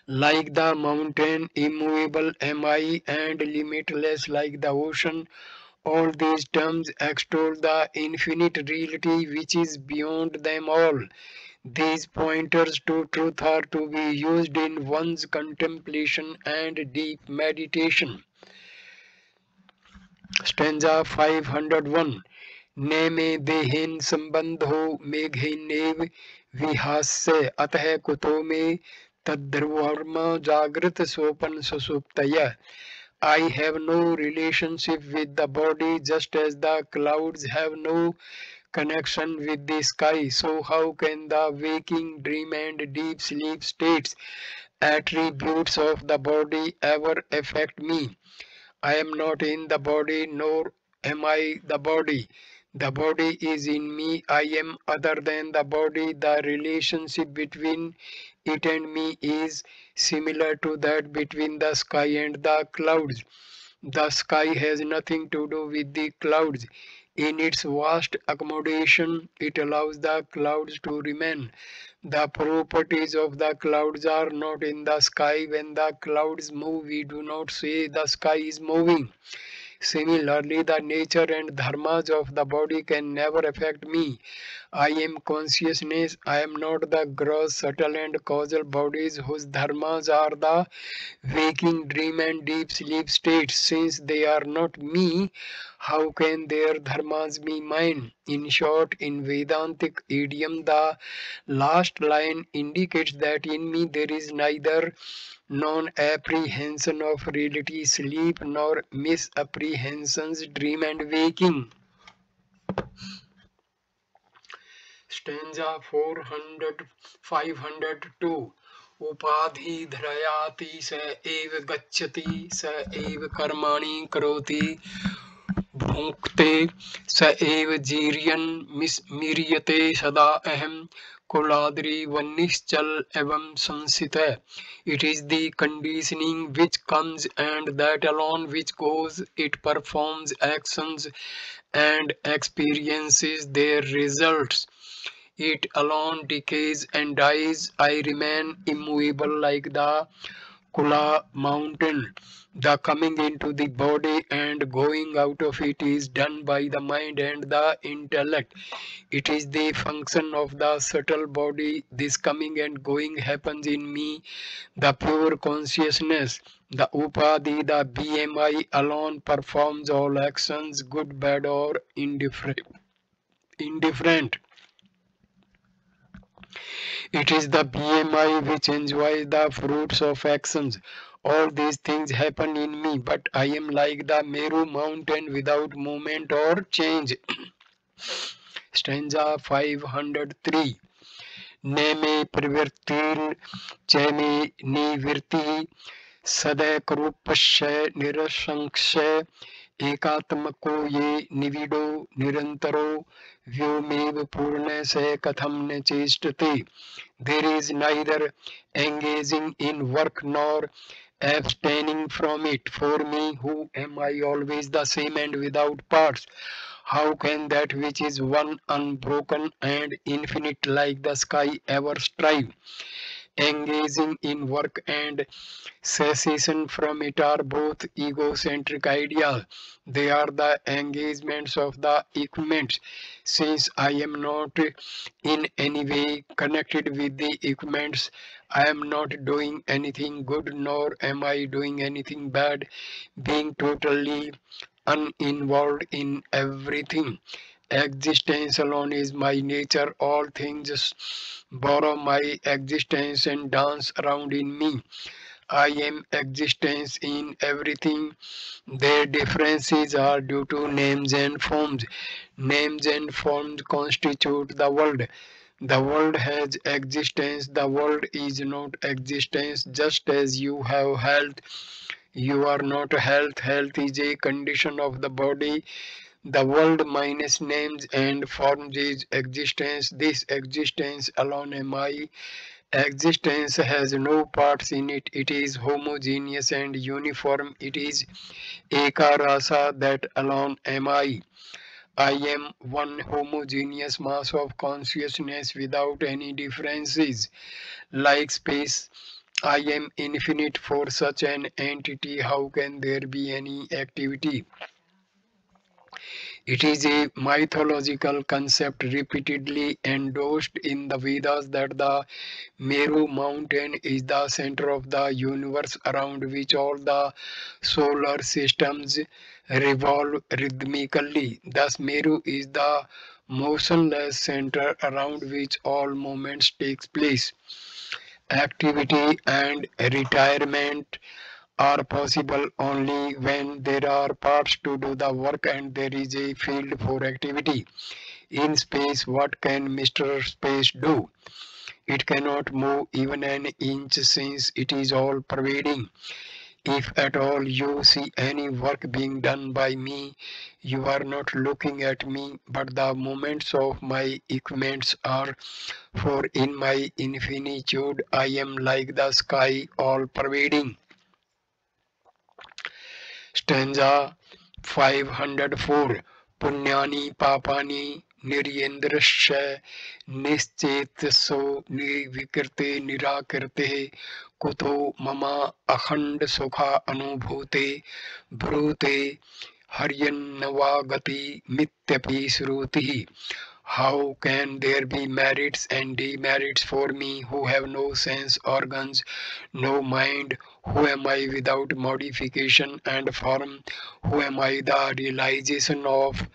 Like the mountain, immovable am I and limitless like the ocean. All these terms extol the infinite reality which is beyond them all. These pointers to truth are to be used in one's contemplation and deep meditation. Stanza 501. Neme dehin sambandho meghinev vihasya atah kuto me tadharvarma jagrat sopan susuptaya. I have no relationship with the body, just as the clouds have no connection with the sky. So how can the waking, dream and deep sleep states, attributes of the body, ever affect me? I am not in the body, nor am I the body. The body is in me. I am other than the body. The relationship between it and me is similar to that between the sky and the clouds. The sky has nothing to do with the clouds. In its vast accommodation, it allows the clouds to remain. The properties of the clouds are not in the sky. When the clouds move, we do not say the sky is moving. Similarly, the nature and dharmas of the body can never affect me. I am consciousness. I am not the gross, subtle, and causal bodies whose dharmas are the waking, dream, and deep sleep states. Since they are not me, how can their dharmas be mine? In short, in Vedantic idiom, the last line indicates that in me there is neither non-apprehension of reality, sleep, nor misapprehensions, dream and waking. Stanza 400, 502. Upadhi dhrayati sa eva gacchati sa eva karmani karoti bhunkte sa eva jiryan miriyate sada aham koladri vanischal evam sansita. It is the conditioning which comes and that alone which goes. It performs actions and experiences their results. It alone decays and dies. I remain immovable like the Kula mountain. The coming into the body and going out of it is done by the mind and the intellect. It is the function of the subtle body. This coming and going happens in me, the pure consciousness. The Upadhi, the BMI alone performs all actions, good, bad, or indifferent. It is the BMI which enjoys the fruits of actions. All these things happen in me, but I am like the Meru mountain without movement or change. Stanza 503. Neme pravirtir cheme nivirti सदैकरूपस्य निरसंशय एकात्मको ये निविडो निरंतरो व्योमेव पूर्ण से कथम न चेष्टते. There is neither engaging in work nor abstaining from it. For me, who am I always the same and without parts? How can that which is one, unbroken, and infinite like the sky ever strive? Engaging in work and cessation from it are both egocentric ideas. They are the engagements of the equipments. Since I am not in any way connected with the equipments, I am not doing anything good nor am I doing anything bad, being totally uninvolved in everything. Existence alone is my nature. All things borrow my existence and dance around in me. I am existence in everything. Their differences are due to names and forms. Names and forms constitute the world. The world has existence. The world is not existence. Just as you have health, you are not health. Health is a condition of the body. The world minus names and forms is existence. This existence alone am I. Existence has no parts in it. It is homogeneous and uniform. It is ekarasa, that alone am I. I am one homogeneous mass of consciousness without any differences. Like space, I am infinite. For such an entity, how can there be any activity? It is a mythological concept repeatedly endorsed in the Vedas that the Meru mountain is the center of the universe around which all the solar systems revolve rhythmically. Thus, Meru is the motionless center around which all movements takes place. Activity and retirement are possible only when there are parts to do the work and there is a field for activity. In space, what can Mr. Space do? It cannot move even an inch since it is all pervading. If at all you see any work being done by me, you are not looking at me, but the movements of my equipments are, for in my infinitude I am like the sky all pervading. Stanza 504. Punyani papani निर्येन्द्रश्च निश्चेतसो निर्विकृते निराकृते कुतो मम अखंड सुखा अनुभूते ब्रूते हर्यन्नवागति मित्यपि श्रुतिः. How can there be merits and demerits for me who have no sense organs, no mind? Who am I without modification and form? Who am I the realization of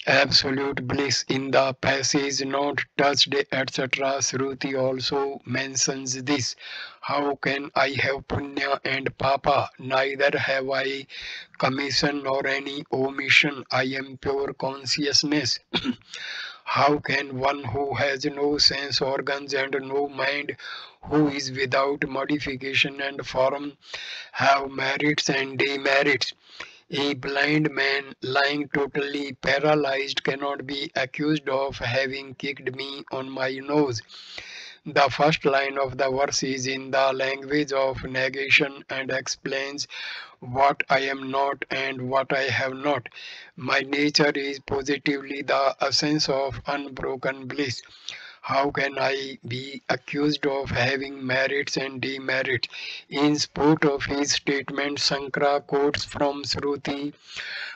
absolute bliss in the passage not touched, etc. Shruti also mentions this. How can I have punya and papa? Neither have I commission nor any omission. I am pure consciousness. How can one who has no sense organs and no mind, who is without modification and form, have merits and demerits? A blind man lying totally paralyzed cannot be accused of having kicked me on my nose. The first line of the verse is in the language of negation and explains what I am not and what I have not. My nature is positively the essence of unbroken bliss. How can I be accused of having merits and demerits? In support of his statement, Sankara quotes from Shruti,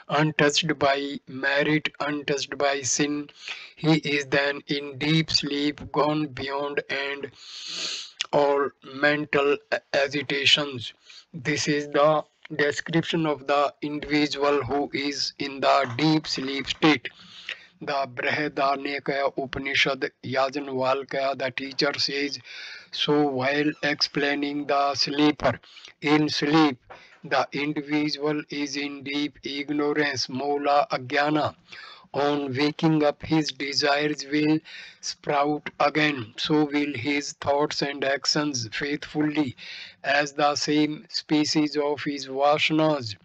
untouched by merit, untouched by sin. He is then in deep sleep, gone beyond and all mental agitations. This is the description of the individual who is in the deep sleep state. The Brihadaranyaka Upanishad Yajanvalkya, the teacher says, so while explaining the sleeper, in sleep, the individual is in deep ignorance, mola ajnana. On waking up, his desires will sprout again. So will his thoughts and actions faithfully as the same species of his vasanas.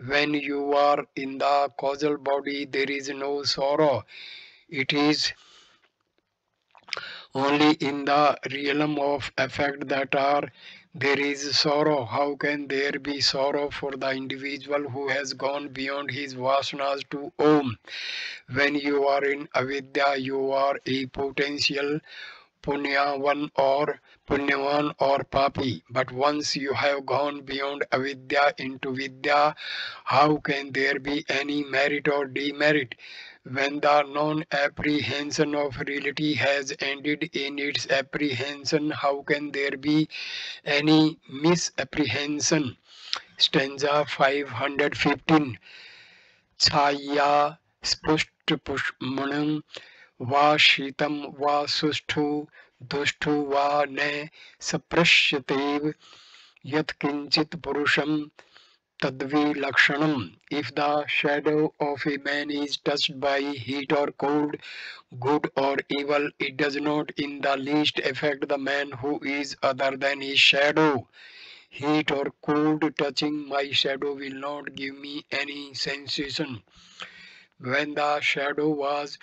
When you are in the causal body, there is no sorrow. It is only in the realm of effect that there is sorrow. How can there be sorrow for the individual who has gone beyond his vasanas to Om? When you are in avidya, you are a potential punyavan or papi. But once you have gone beyond avidya into vidya, how can there be any merit or demerit? When the non-apprehension of reality has ended in its apprehension, how can there be any misapprehension? Stanza 515. Chaya spushtupushmanam va shitam va sustu dustu va ne saprashyatev yat kinchit purusham tadvi lakshanam. If the shadow of a man is touched by heat or cold, good or evil, it does not in the least affect the man who is other than his shadow. Heat or cold touching my shadow will not give me any sensation. When the shadow was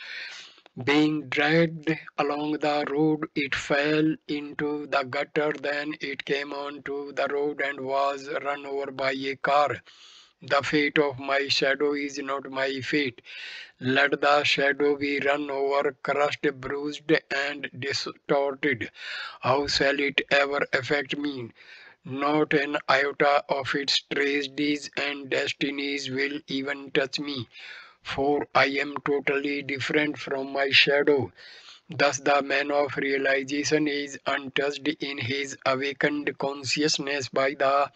being dragged along the road, it fell into the gutter, then it came onto the road and was run over by a car. The fate of my shadow is not my fate. Let the shadow be run over, crushed, bruised, and distorted. How shall it ever affect me? Not an iota of its tragedies and destinies will even touch me, for I am totally different from my shadow. Thus, the man of realization is untouched in his awakened consciousness by the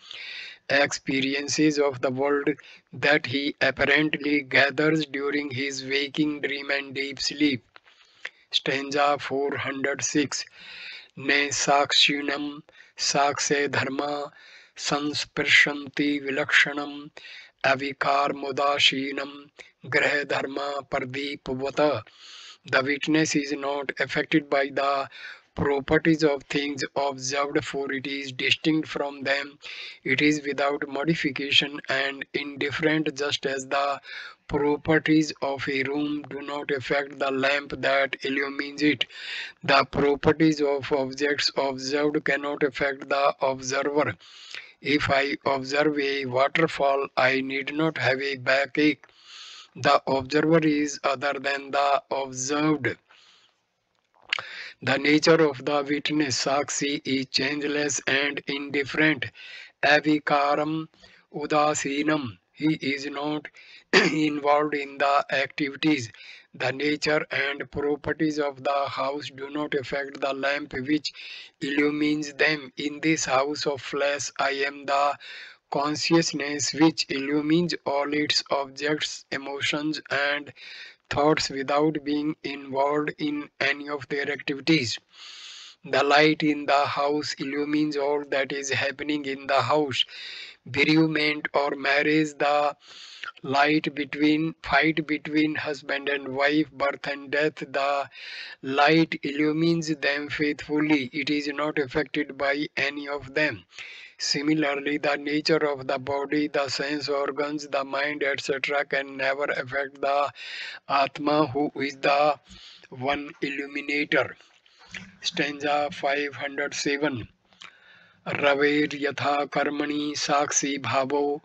experiences of the world that he apparently gathers during his waking dream and deep sleep. Stanza 406. Ne sakshinam sakse dharma संस्पृशन्ति विलक्षणम् अविकारमुदासीनं ग्रहधर्म प्रदीपवत्. The witness is not affected by the properties of things observed, for it is distinct from them. It is without modification and indifferent, just as the properties of a room do not affect the lamp that illumines it. The properties of objects observed cannot affect the observer. If I observe a waterfall, I need not have a backache. The observer is other than the observed. The nature of the witness, Sakshi, is changeless and indifferent. Avikaram udasinam. He is not involved in the activities. The nature and properties of the house do not affect the lamp which illumines them. In this house of flesh, I am the consciousness which illumines all its objects, emotions, and thoughts without being involved in any of their activities. The light in the house illumines all that is happening in the house. Bereavement or marriage, the fight between husband and wife, birth and death, the light illumines them faithfully. It is not affected by any of them. Similarly, the nature of the body, the sense organs, the mind, etc. can never affect the Atma, who is the one illuminator. Stanza 507. Raver yatha karmani sakshi bhavo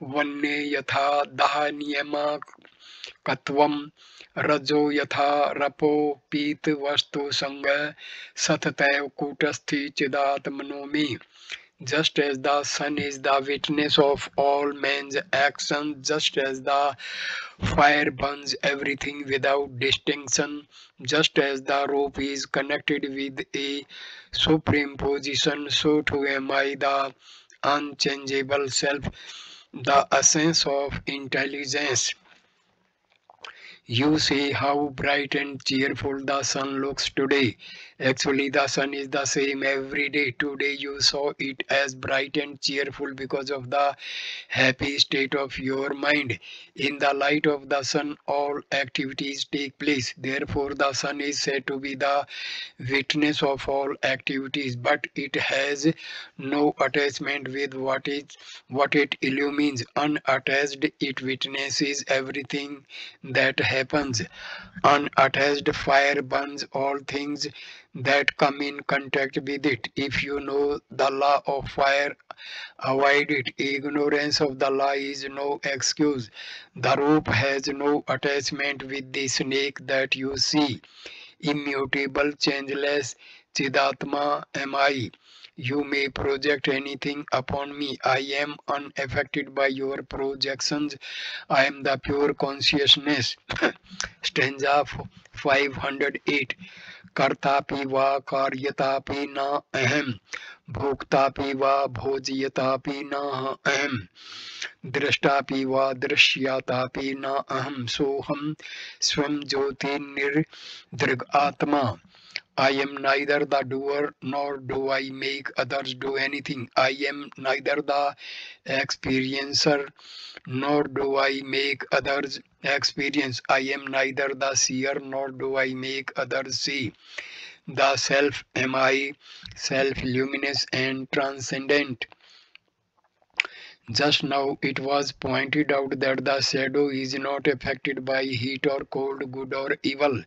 vanne yatha daha niyama katvam rajo yatha rapo pit vastu sangha satatav kutasthi chidatmanomi. Just as the sun is the witness of all men's actions, just as the fire burns everything without distinction, just as the rope is connected with a supreme position, so too am I the unchangeable self, the essence of intelligence. You see how bright and cheerful the sun looks today. Actually, the sun is the same every day. Today you saw it as bright and cheerful because of the happy state of your mind. In the light of the sun, all activities take place. Therefore, the sun is said to be the witness of all activities, but it has no attachment with what it illumines. Unattached, it witnesses everything that happens. Unattached fire burns all things that come in contact with it. If you know the law of fire, avoid it. Ignorance of the law is no excuse. The rope has no attachment with the snake that you see. Immutable, changeless, Chidatma am I. You may project anything upon me. I am unaffected by your projections. I am the pure consciousness. Stanza 508. Kartapi va karyatapi na aham. Bhoktapi va bhojyatapi na aham. Drashtapi va drishyatapi na aham. Soham swam jyoti nirdrig atma. I am neither the doer nor do I make others do anything. I am neither the experiencer nor do I make others experience. I am neither the seer nor do I make others see. The self am I, self-luminous and transcendent. Just now it was pointed out that the shadow is not affected by heat or cold, good or evil.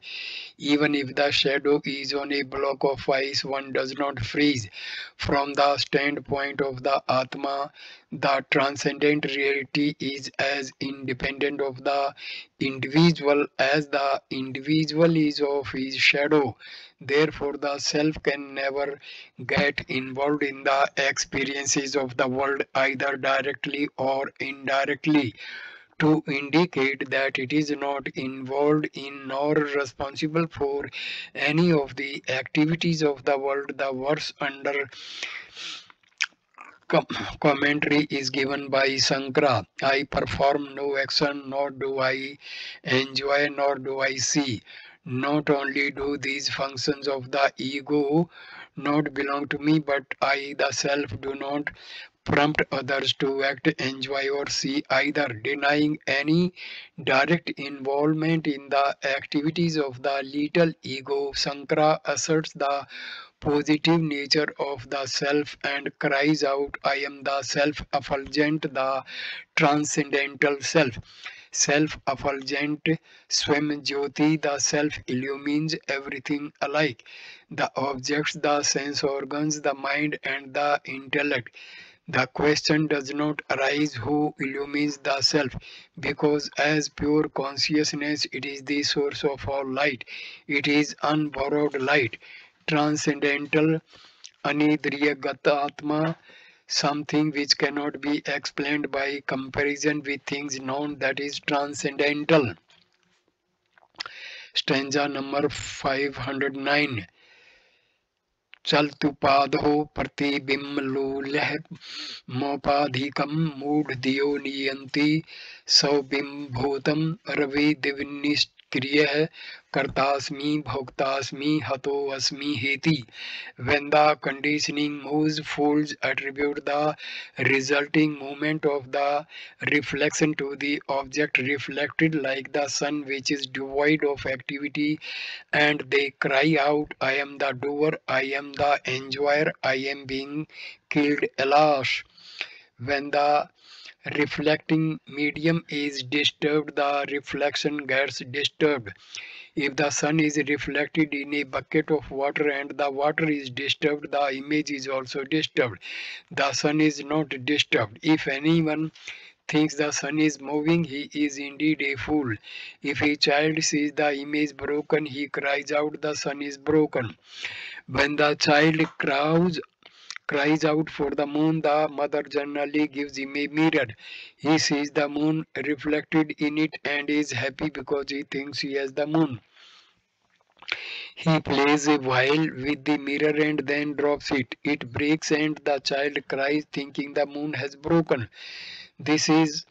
Even if the shadow is on a block of ice, one does not freeze. From the standpoint of the Atma, The transcendent reality is as independent of the individual as the individual is of his shadow. Therefore, the self can never get involved in the experiences of the world either directly or indirectly. To indicate that it is not involved in nor responsible for any of the activities of the world, the verse under Com- commentary is given by Sankara. I perform no action, nor do I enjoy, nor do I see. Not only do these functions of the ego not belong to me, but I, the self, do not prompt others to act, enjoy, or see either, denying any direct involvement in the activities of the little ego. Sankara asserts the positive nature of the self and cries out, I am the self-effulgent, the transcendental self. Self-effulgent Swam Jyoti, the self illumines everything alike. The objects, the sense organs, the mind, and the intellect. The question does not arise who illumines the self, because as pure consciousness it is the source of all light. It is unborrowed light, transcendental, anidriyagata atma, something which cannot be explained by comparison with things known, that is transcendental. Stanza number 509. चलतुपादो प्रतिबिम्बलोलः मोपाधिकं मूढधियो नियन्ति सौबिम्भूतं रविदिविनिष्क्रियः कर्तास्मि भोक्तास्मि हतोऽस्मि हेति. When the conditioning moves, fools attribute the resulting movement of the reflection to the object reflected, like the sun which is devoid of activity, and they cry out, I am the doer, I am the enjoyer, I am being killed. Alas! When the reflecting medium is disturbed, the reflection gets disturbed. If the sun is reflected in a bucket of water and the water is disturbed, the image is also disturbed. The sun is not disturbed. If anyone thinks the sun is moving, he is indeed a fool. If a child sees the image broken, he cries out, the sun is broken. When the child cries out for the moon, the mother generally gives him a mirror. He sees the moon reflected in it and is happy because he thinks he has the moon. He plays a while with the mirror and then drops it. It breaks and the child cries thinking the moon has broken. This is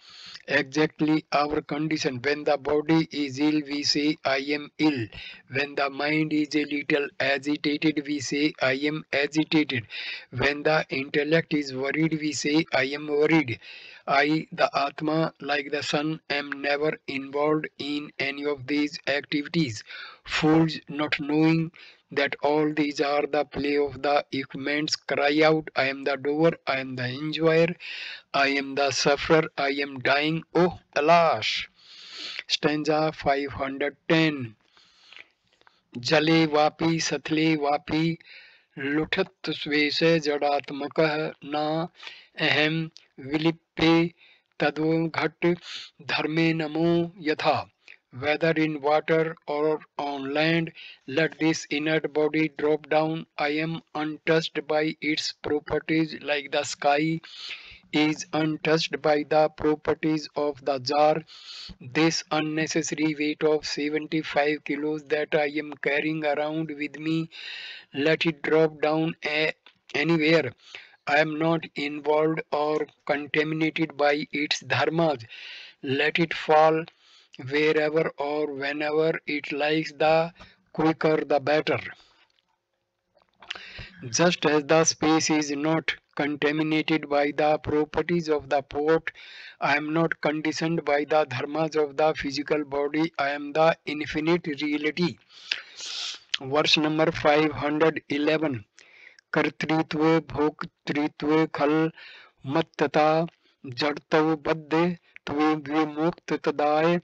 exactly our condition. When the body is ill, we say, I am ill. When the mind is a little agitated, we say, I am agitated. When the intellect is worried, we say, I am worried. I, the Atma, like the sun, am never involved in any of these activities. Fools, not knowing that all these are the play of the equipments, cry out, I am the doer, I am the enjoyer, I am the sufferer, I am dying, oh alas. Stanza 510. Jale vapi sathale vapi लुठत स्वेश जडात्मकः न अहम विलिप्ये तदो घट धर्मे नमो यथा. Whether in water or on land, let this inert body drop down. I am untouched by its properties, like the sky is untouched by the properties of the jar. This unnecessary weight of 75 kilos that I am carrying around with me, let it drop down anywhere. I am not involved or contaminated by its dharmas. Let it fall wherever or whenever it likes, the quicker the better. Just as the space is not contaminated by the properties of the pot, I am not conditioned by the dharmas of the physical body. I am the infinite reality. Verse number 511. कर्तृत्व भोक्तृत्व खल मत्तता जड़तव बद्धे त्वे विमुक्त तदाय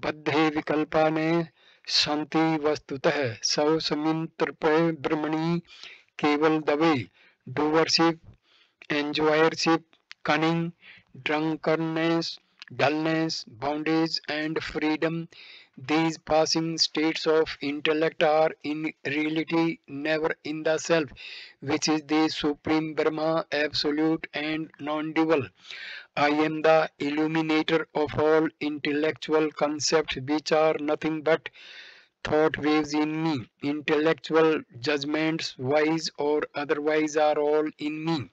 बद्धे विकल्पाने शांति वस्तुतः सौ समिंत्र ब्रह्मणी केवल Dave डूवरशिप enjoyership cunning, drunkenness, dullness, bondage, and freedom. These passing states of intellect are in reality never in the self, which is the supreme Brahma, absolute and non-dual. I am the illuminator of all intellectual concepts which are nothing but thought waves in me. Intellectual judgments, wise or otherwise, are all in me.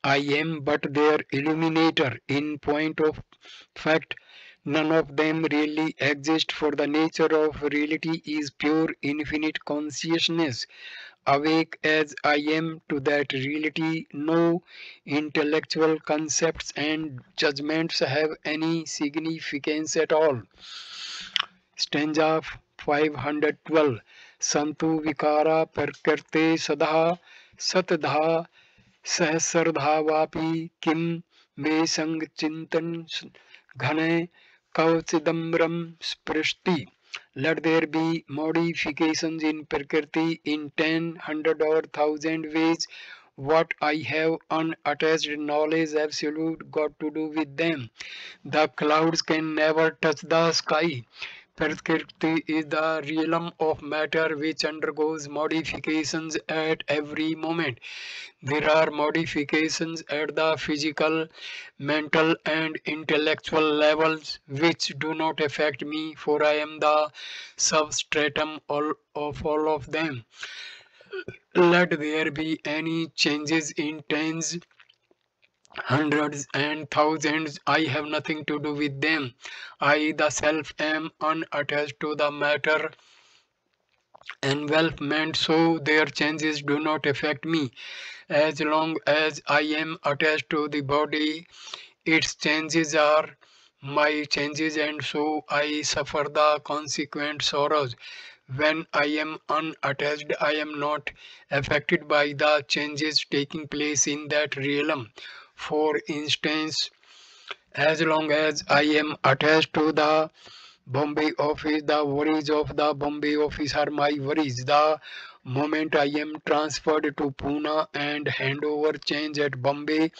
I am but their illuminator. In point of fact, none of them really exist, for the nature of reality is pure infinite consciousness. Awake as I am to that reality, no intellectual concepts and judgments have any significance at all. Stanza 512. Santu vikara prakirte sadha satdha सहस्रधावापि किम मे संग चिंतन घने कवचिदम्बरम स्पृष्टि. Let there be modifications in Prakriti in 10, 100 or 1,000 ways. What I have unattached knowledge absolute got to do with them. The clouds can never touch the sky. Prakriti is the realm of matter which undergoes modifications at every moment. There are modifications at the physical, mental, and intellectual levels which do not affect me, for I am the substratum of all of them. Let there be any changes in tens, hundreds, and thousands, I have nothing to do with them. I, the self, am unattached to the matter envelopment, so their changes do not affect me. As long as I am attached to the body, its changes are my changes, and so I suffer the consequent sorrows. When I am unattached, I am not affected by the changes taking place in that realm. For instance, as long as I am attached to the Bombay office, the worries of the Bombay office are my worries. The moment I am transferred to Pune and hand over change at Bombay,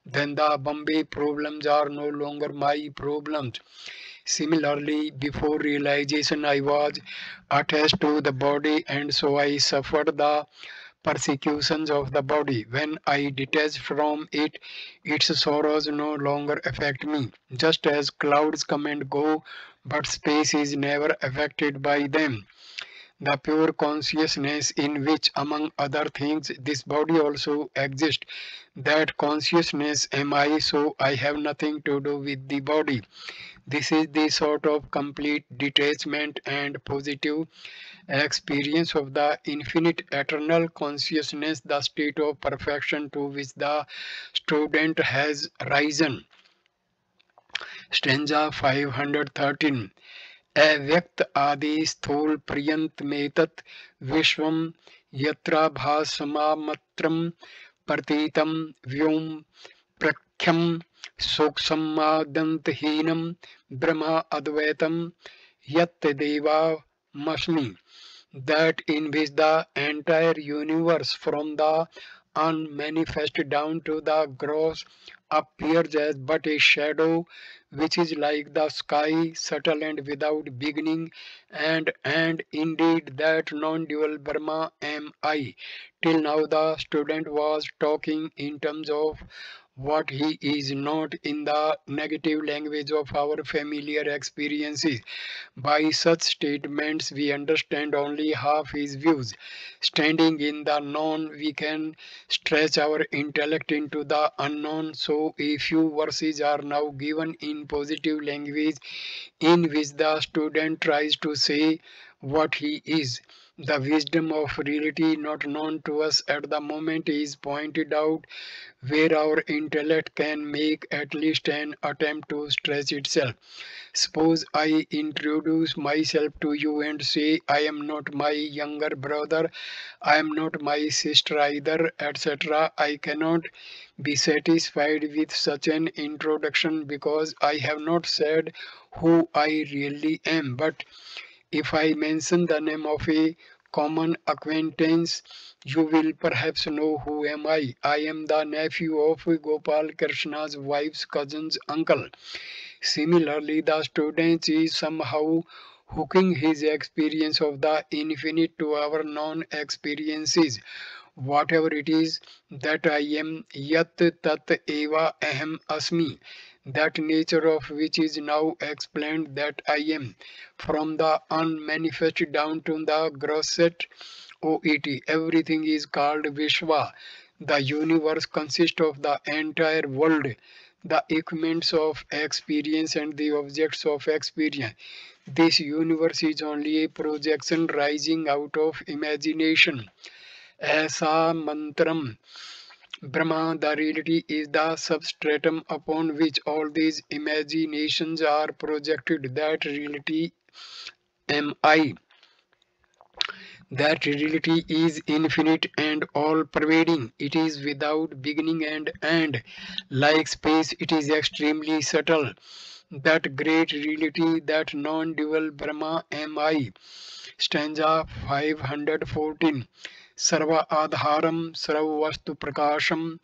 then the Bombay problems are no longer my problems. Similarly, before realization, I was attached to the body, and so I suffered the persecutions of the body. When I detach from it, its sorrows no longer affect me. Just as clouds come and go, but space is never affected by them. The pure consciousness in which, among other things, this body also exists. That consciousness am I, so I have nothing to do with the body. This is the sort of complete detachment and positive experience of the infinite eternal consciousness, the state of perfection to which the student has risen. Stanza 513. अव्यक्त आदि स्थूल पर्यंत में तत् विश्वम यत्राभासमात्रम प्रतीतम व्योम प्रख्यम सूक्ष्मादंतहीनम ब्रह्म अद्वैतम यत्तदेवामस्मि. That in which the entire universe, from the unmanifest down to the gross, appears as but a shadow, which is like the sky, subtle and without beginning, and indeed that non-dual Brahma am I. Till now the student was talking in terms of what he is not, in the negative language of our familiar experiences. By such statements, we understand only half his views. Standing in the known, we can stretch our intellect into the unknown. So, a few verses are now given in positive language in which the student tries to say what he is. The wisdom of reality not known to us at the moment is pointed out, where our intellect can make at least an attempt to stretch itself. Suppose I introduce myself to you and say, I am not my younger brother, I am not my sister either, etc. I cannot be satisfied with such an introduction because I have not said who I really am. But if I mention the name of a common acquaintance, you will perhaps know who am I. I am the nephew of Gopal Krishna's wife's cousin's uncle. Similarly, the student is somehow hooking his experience of the infinite to our non-experiences. Whatever it is that I am, yat tat eva aham asmi, that nature of which is now explained that I am, from the unmanifest down to the grossest OET, everything is called Vishwa. The universe consists of the entire world, the equipments of experience and the objects of experience. This universe is only a projection rising out of imagination. Aisa mantram. Brahma, the reality, is the substratum upon which all these imaginations are projected. That reality am I. That reality is infinite and all pervading. It is without beginning and end. Like space, it is extremely subtle. That great reality, that non dual Brahma am I. Stanza 514. Sarva Adharam Sarva Vastu Prakasham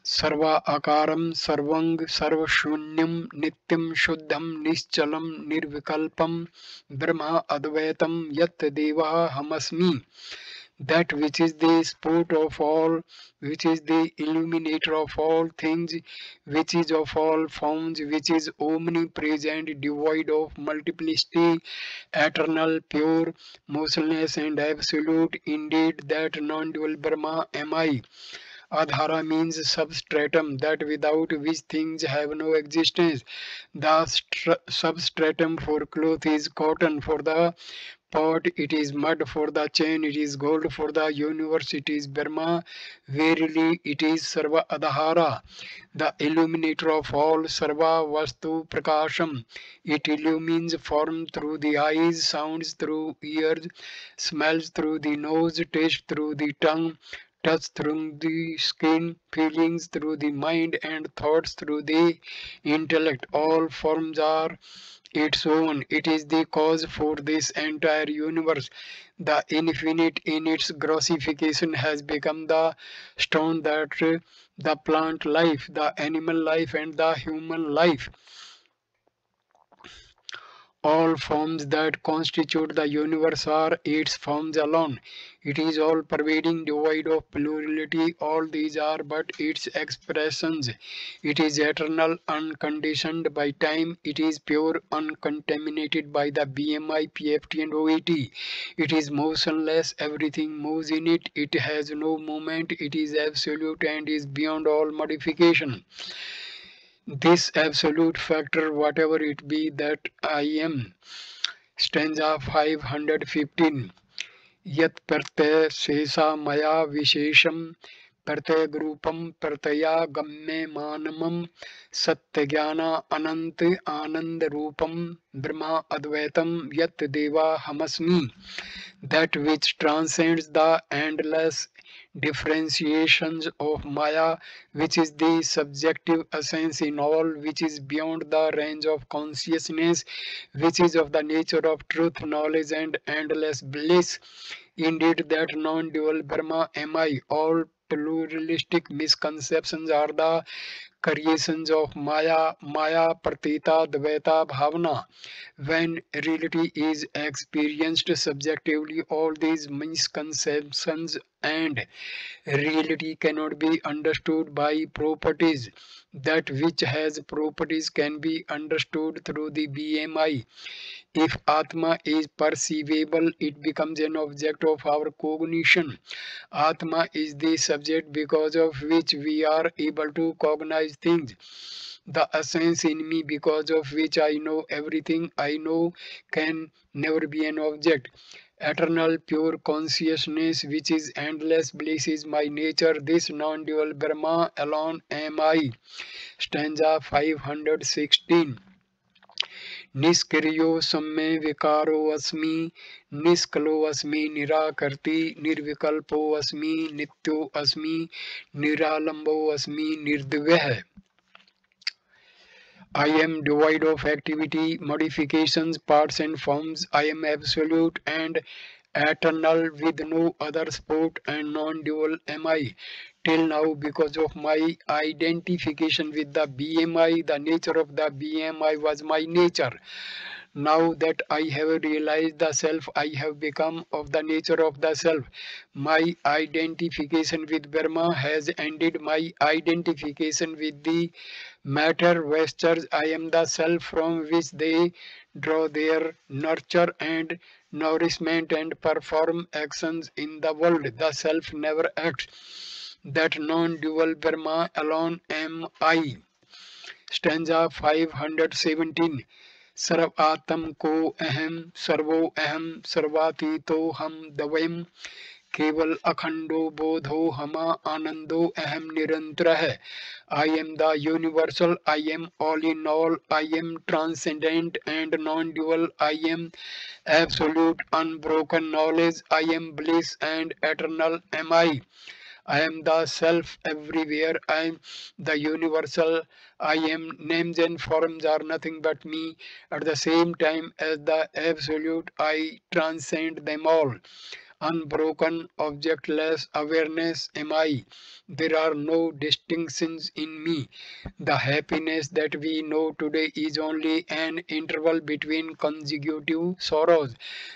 Sarva Akaram Sarvang Sarvashunyam Nityam Shuddham Nischalam Nirvikalpam Brahma Advaitam Yat Deva Hamasmi. That which is the sport of all, which is the illuminator of all things, which is of all forms, which is omnipresent, devoid of multiplicity, eternal, pure, motionless and absolute. Indeed, that non-dual Brahma am I. Adhara means substratum, that without which things have no existence. The substratum for cloth is cotton, for the pot it is mud, for the chain it is gold, for the universe it is Brahma. Verily it is Sarva Adhara, the illuminator of all. Sarva Vastu Prakasham. It illumines form through the eyes, sounds through ears, smells through the nose, taste through the tongue, touch through the skin, feelings through the mind, and thoughts through the intellect. All forms are its own. It is the cause for this entire universe. The infinite in its grossification has become the stone that the plant life, the animal life, and the human life, all forms that constitute the universe, are its forms alone. It is all pervading, devoid of plurality. All these are but its expressions. It is eternal, unconditioned by time. It is pure, uncontaminated by the BMI, PFT, and OET. It is motionless. Everything moves in it. It has no movement. It is absolute and is beyond all modification. This absolute factor, whatever it be, that I am. Stanza 515. Yat pratyaya sesa maya vishesham pratyag rupam pratyaya gamme manamam satyajnana anant anand rupam brahma advaitam yat deva hamasmi. That which transcends the endless differentiations of Maya, which is the subjective essence in all, which is beyond the range of consciousness, which is of the nature of truth, knowledge, and endless bliss. Indeed, that non-dual Brahma am I. All pluralistic misconceptions are the creations of Maya, Maya Pratita Dvaita Bhavana. When reality is experienced subjectively, all these misconceptions and reality cannot be understood by properties. That which has properties can be understood through the BMI. If Atma is perceivable, it becomes an object of our cognition. Atma is the subject because of which we are able to cognize things. The essence in me because of which I know everything I know can never be an object. Eternal pure consciousness which is endless bliss is my nature. This non-dual Brahma alone am I. Stanza 516. निष्क्रियो सम्मे विकारो अस्मि निष्कलो अस्मि निराकर्ति निर्विकल्पो अस्मि नित्यो अस्मि निरालंबो अस्मि निर्द्वयः. I am devoid of activity, modifications, parts and forms. I am absolute and eternal with no other sport and non-dual am I. Till now, because of my identification with the BMI, the nature of the BMI was my nature. Now that I have realized the self, I have become of the nature of the self. My identification with Brahma has ended my identification with the matter vestures. I am the self from which they draw their nurture and nourishment and perform actions in the world. The self never acts. That non-dual Brahma alone am I. Stanza 517. सर्व आत्म को अहम servo अहम सर्वातीतो हम द्वयम केवल अखंडो बोधो हमा आनंदो अहम निरंतर है. I am the universal, I am all in all, I am transcendent and non-dual, I am absolute unbroken knowledge, I am bliss and eternal am I am the self everywhere. I am the universal. I am names and forms are nothing but me. At the same time as the absolute, I transcend them all. Unbroken, objectless awareness am I. There are no distinctions in me. The happiness that we know today is only an interval between consecutive sorrows.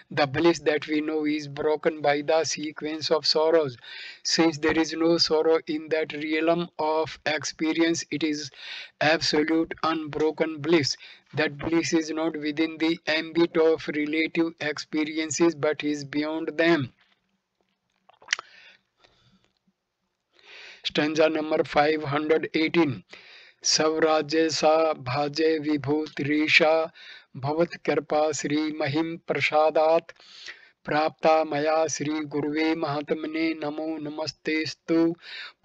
The bliss that we know is broken by the sequence of sorrows. Since there is no sorrow in that realm of experience, it is absolute unbroken bliss. That bliss is not within the ambit of relative experiences but is beyond them. Stanza number 518. Savrajya sa bhaje vibhutirisha bhavat kirpa Sri Mahim Prasadat प्राप्ता मया श्री गुरुवे महात्मने नमो नमस्तेस्तु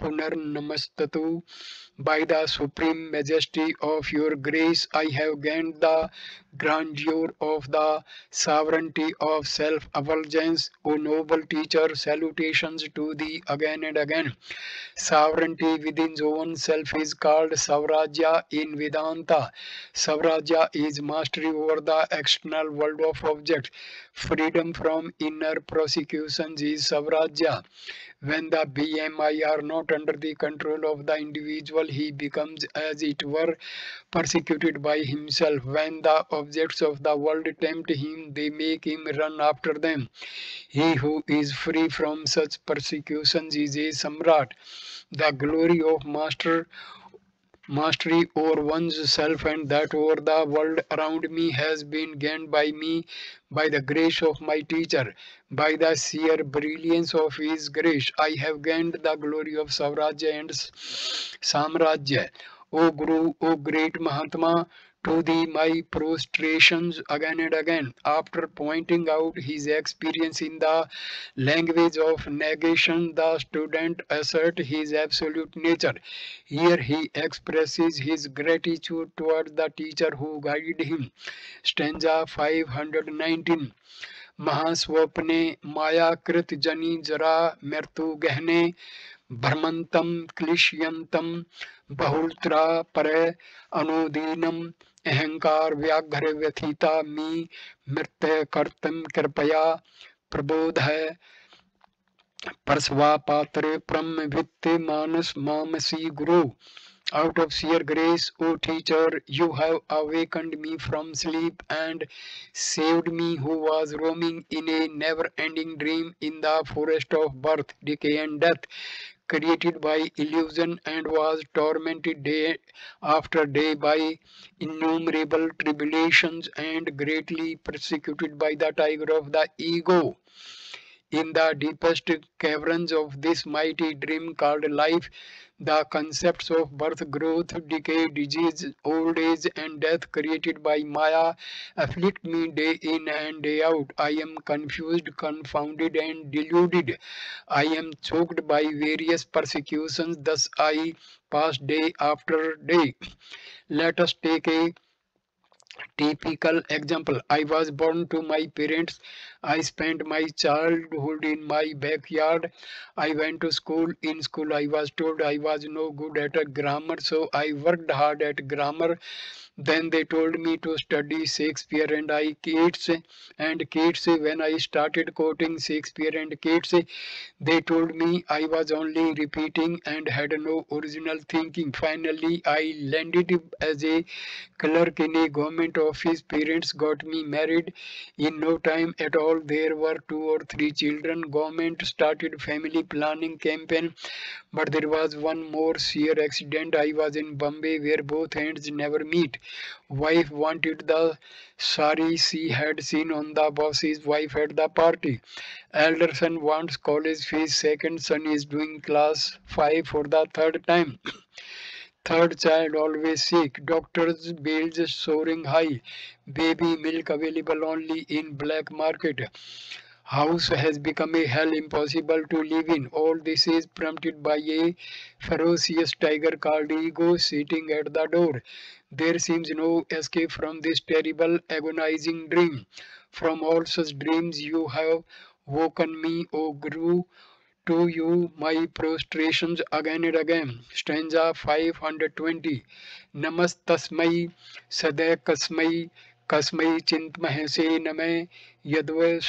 पुनर्नमस्ततु. By the supreme majesty of your grace, I have gained the grandeur of the sovereignty of self-effulgence. O noble teacher, salutations to thee again and again. Sovereignty within oneself is called Savrajya in Vedanta. Savrajya is mastery over the external world of objects. Freedom from inner prosecutions is Savrajya. When the BMI are not under the control of the individual, he becomes as it were persecuted by himself. When the objects of the world tempt him, they make him run after them. He who is free from such persecutions is a Samrat. The glory of mastery over one's self and that over the world around me has been gained by me by the grace of my teacher. By the sheer brilliance of his grace, I have gained the glory of Savrajya and Samrajya. O Guru, O great Mahatma, to thee my prostrations again and again. After pointing out his experience in the language of negation, the student asserts his absolute nature. Here he expresses his gratitude towards the teacher who guided him. Stanza 519. महास्वप्ने मायाकृत जनी जरा मृत्यु गहने भ्रमंतम क्लिश्यंतम बहुलत्रा परे अनुदीनम अहंकार व्याघ्र व्यथिता मी मृत्य कर्तम कृपया प्रबोध है परस्वा पात्रे ब्रह्म वित्ते मानस मामसी गुरु. Out of sheer grace, O teacher, you have awakened me from sleep and saved me who was roaming in a never-ending dream in the forest of birth, decay and death, created by illusion and was tormented day after day by innumerable tribulations and greatly persecuted by the tiger of the ego. In the deepest caverns of this mighty dream called life, the concepts of birth, growth, decay, disease, old age and death created by Maya afflict me day in and day out. I am confused, confounded and deluded. I am choked by various persecutions, thus I pass day after day. Let us take a typical example. I was born to my parents. I spent my childhood in my backyard. I went to school. In school I was told I was no good at grammar, so I worked hard at grammar. Then they told me to study Shakespeare and Keats. When I started quoting Shakespeare and Keats, they told me I was only repeating and had no original thinking. Finally, I landed as a clerk in a government office. Parents got me married in no time at all. There were 2 or 3 children. Government started family planning campaign. But there was one more sheer accident. I was in Bombay where both hands never meet. Wife wanted the sari she had seen on the boss's wife at the party. Elder son wants college fees. Second son is doing class 5 for the third time. Third child always sick. Doctor's bills soaring high. Baby milk available only in black market. House has become a hell impossible to live in. All this is prompted by a ferocious tiger called ego sitting at the door. There seems no escape from this terrible agonizing dream. From all such dreams you have woken me, O Guru, to you my prostrations again and again. Stanza 520. Namastasmai Sadakasmai Kasmai Chintmahese Name Yadva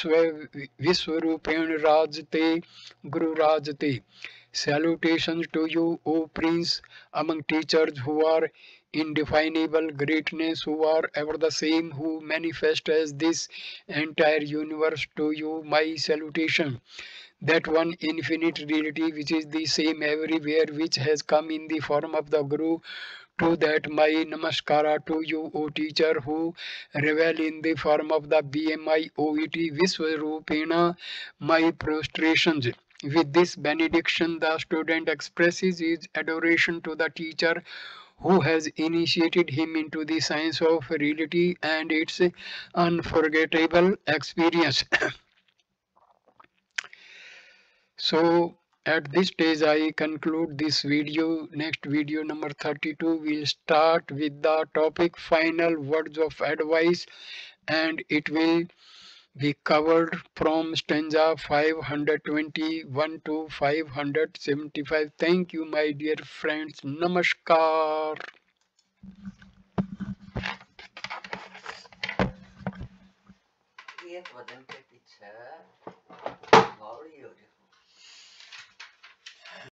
Viswarupen Rajate Guru Rajate. Salutations to you, O Prince, among teachers who are indefinable greatness, who are ever the same, who manifest as this entire universe. To you, my salutation. That one infinite reality which is the same everywhere, which has come in the form of the Guru. To that my namaskara to you, O teacher, who revel in the form of the BMI OET Viswarupena, my prostrations. With this benediction, the student expresses his adoration to the teacher who has initiated him into the science of reality and its unforgettable experience. So at this stage I conclude this video. Next video number 32 will start with the topic final words of advice, and it will be covered from stanza 521 to 575. Thank you my dear friends. Namaskar. एक वजन के पीछे गौरी हो रही